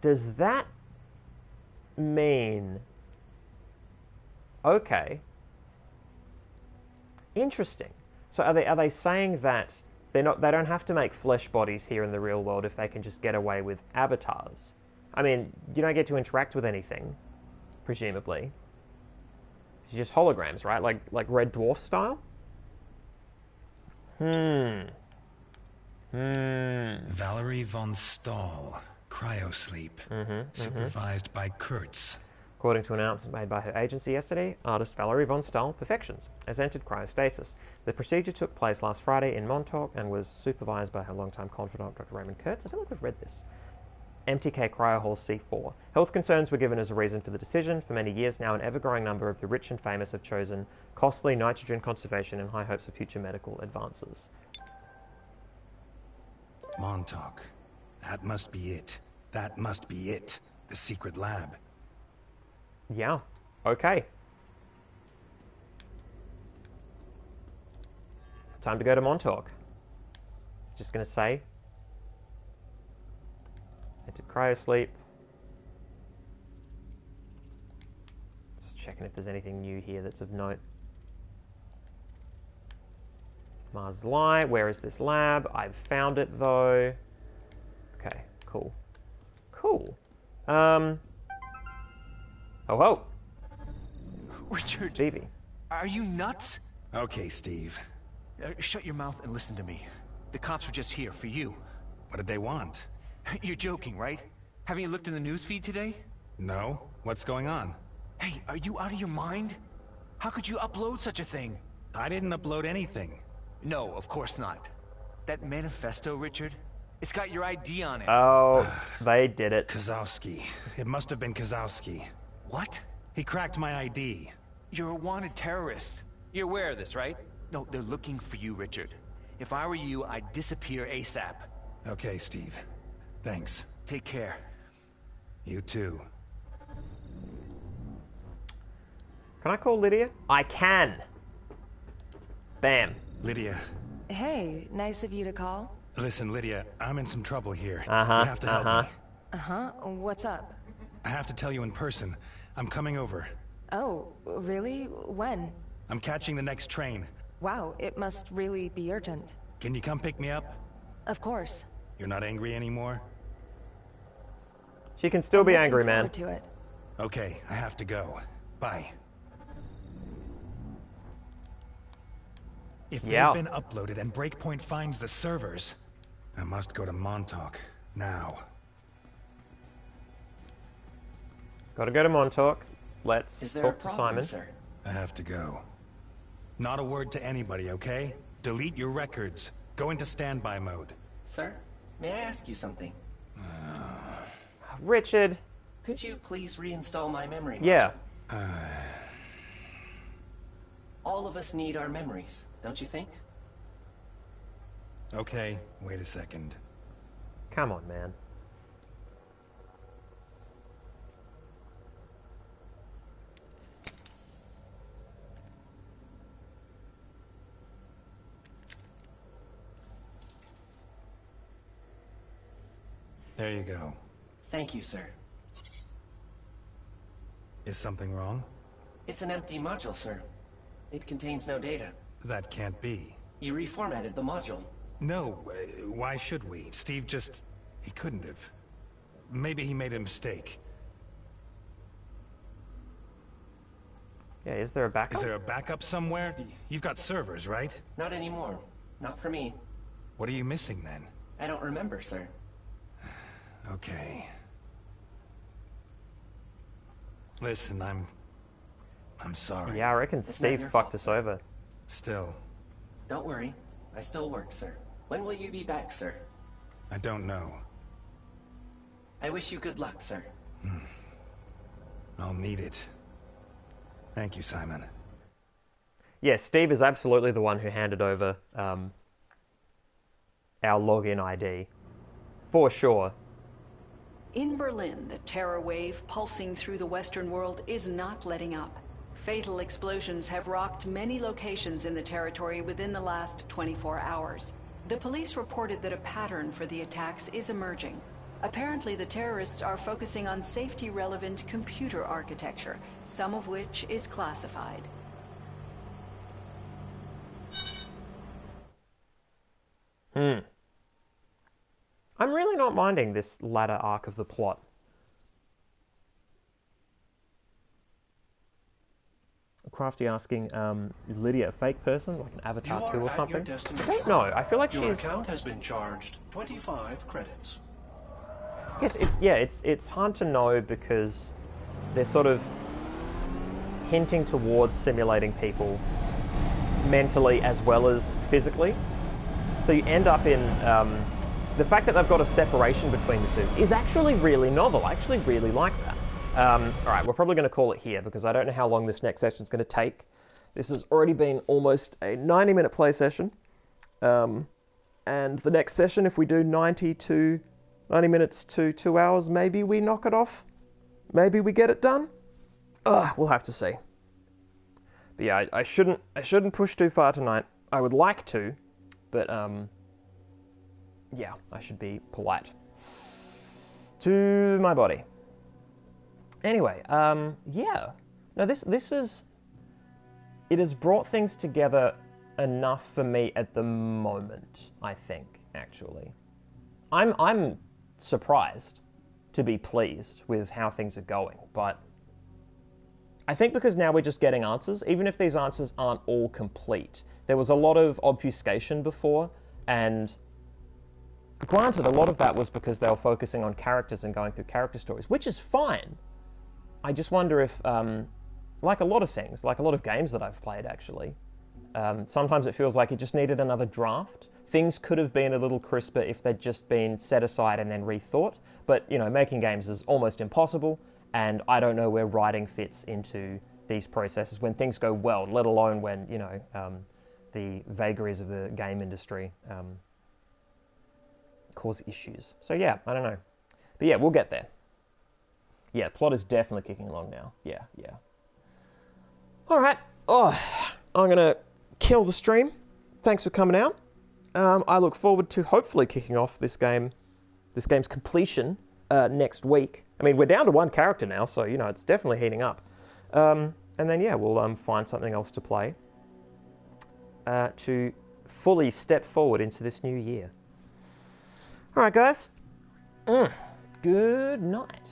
Does that mean... Okay. Interesting. So are they saying that they don't have to make flesh bodies here in the real world if they can just get away with avatars? I mean, you don't get to interact with anything, presumably. It's just holograms, right? Like Red Dwarf style? Valerie von Stahl, cryosleep, supervised by Kurtz. According to an announcement made by her agency yesterday, artist Valerie von Stahl, Perfections, has entered cryostasis. The procedure took place last Friday in Montauk and was supervised by her longtime confidant, Dr. Raymond Kurtz. I feel like we've read this. MTK Cryo Hall C4. Health concerns were given as a reason for the decision. For many years now, an ever-growing number of the rich and famous have chosen costly nitrogen conservation in high hopes of future medical advances. Montauk. That must be it. That must be it. The secret lab. Yeah. Okay. Time to go to Montauk. It's just going to say into cryosleep. Just checking if there's anything new here that's of note. Mars Light, where is this lab? I've found it though. Okay, cool. Cool. Oh, oh. Richard. Stevie. Are you nuts? Okay, Steve. Shut your mouth and listen to me. The cops were just here for you. What did they want? You're joking, right? Haven't you looked in the newsfeed today? No. What's going on? Hey, are you out of your mind? How could you upload such a thing? I didn't upload anything. No, of course not. That manifesto, Richard, it's got your ID on it. Oh, they did it. Kozowski. It must have been Kozowski. What? He cracked my ID. You're a wanted terrorist. You're aware of this, right? No, they're looking for you, Richard. If I were you, I'd disappear ASAP. Okay, Steve. Thanks. Take care. You too. Can I call Lydia? I can. Bam. Lydia. Hey, nice of you to call. Listen, Lydia, I'm in some trouble here. You Uh-huh, have to help me. Uh-huh, what's up? I have to tell you in person. I'm coming over. Oh, really? When? I'm catching the next train. Wow, it must really be urgent. Can you come pick me up? Of course. You're not angry anymore? She can still be angry, man. Looking forward to it. Okay, I have to go. Bye. If they've been uploaded and Breakpoint finds the servers, I must go to Montauk now. Gotta go to Montauk. Let's Is there talk a to problem, Simon. sir? I have to go. Not a word to anybody, okay? Delete your records. Go into standby mode. Sir, may I ask you something? Richard. Could you please reinstall my memory? Yeah. All of us need our memories, don't you think? Okay, wait a second. Come on, man. There you go. Thank you, sir. Is something wrong? It's an empty module, sir. It contains no data. That can't be. You reformatted the module. No, why should we? Steve just... he couldn't have. Maybe he made a mistake. Yeah, is there a backup? Is there a backup somewhere? You've got servers, right? Not anymore. Not for me. What are you missing then? I don't remember, sir. Okay. Listen, I'm sorry. Yeah, I reckon It's not Steve your fucked fault, us sir. over. Still, Don't worry. I still work, sir. When will you be back, sir? I don't know. I wish you good luck, sir. I'll need it. Thank you, Simon. Yeah, Steve is absolutely the one who handed over our login ID. For sure. In Berlin, the terror wave pulsing through the Western world is not letting up. Fatal explosions have rocked many locations in the territory within the last 24 hours. The police reported that a pattern for the attacks is emerging. Apparently, the terrorists are focusing on safety-relevant computer architecture, some of which is classified. I'm really not minding this latter arc of the plot. Crafty asking, is Lydia a fake person, like an Avatar 2 or something? No, I feel like your she's... account has been charged 25 credits. Yes, it's hard to know because they're sort of hinting towards simulating people mentally as well as physically. So you end up in... the fact that they've got a separation between the two is actually really novel. I actually really like that. Alright, we're probably going to call it here because I don't know how long this next session is going to take. This has already been almost a 90-minute play session. And the next session, if we do 90 minutes to 2 hours, maybe we knock it off. Maybe we get it done. We'll have to see. But yeah, I shouldn't push too far tonight. I would like to, but yeah, I should be polite to my body. Anyway, yeah. No, this was... It has brought things together enough for me at the moment, I think, actually. I'm surprised to be pleased with how things are going, but I think because now we're just getting answers, even if these answers aren't all complete. There was a lot of obfuscation before, and granted, a lot of that was because they were focusing on characters and going through character stories, which is fine. I just wonder if, like a lot of things, like a lot of games that I've played actually, sometimes it feels like it just needed another draft. Things could have been a little crisper if they'd just been set aside and then rethought, but, you know, making games is almost impossible, and I don't know where writing fits into these processes when things go well, let alone when, you know, the vagaries of the game industry cause issues. So yeah, I don't know. But yeah, we'll get there. Yeah, plot is definitely kicking along now. Yeah. Alright. I'm going to kill the stream. Thanks for coming out. I look forward to hopefully kicking off this game's completion next week. I mean, we're down to one character now, so, you know, it's definitely heating up. And then, yeah, we'll find something else to play to fully step forward into this new year. Alright, guys. Good night.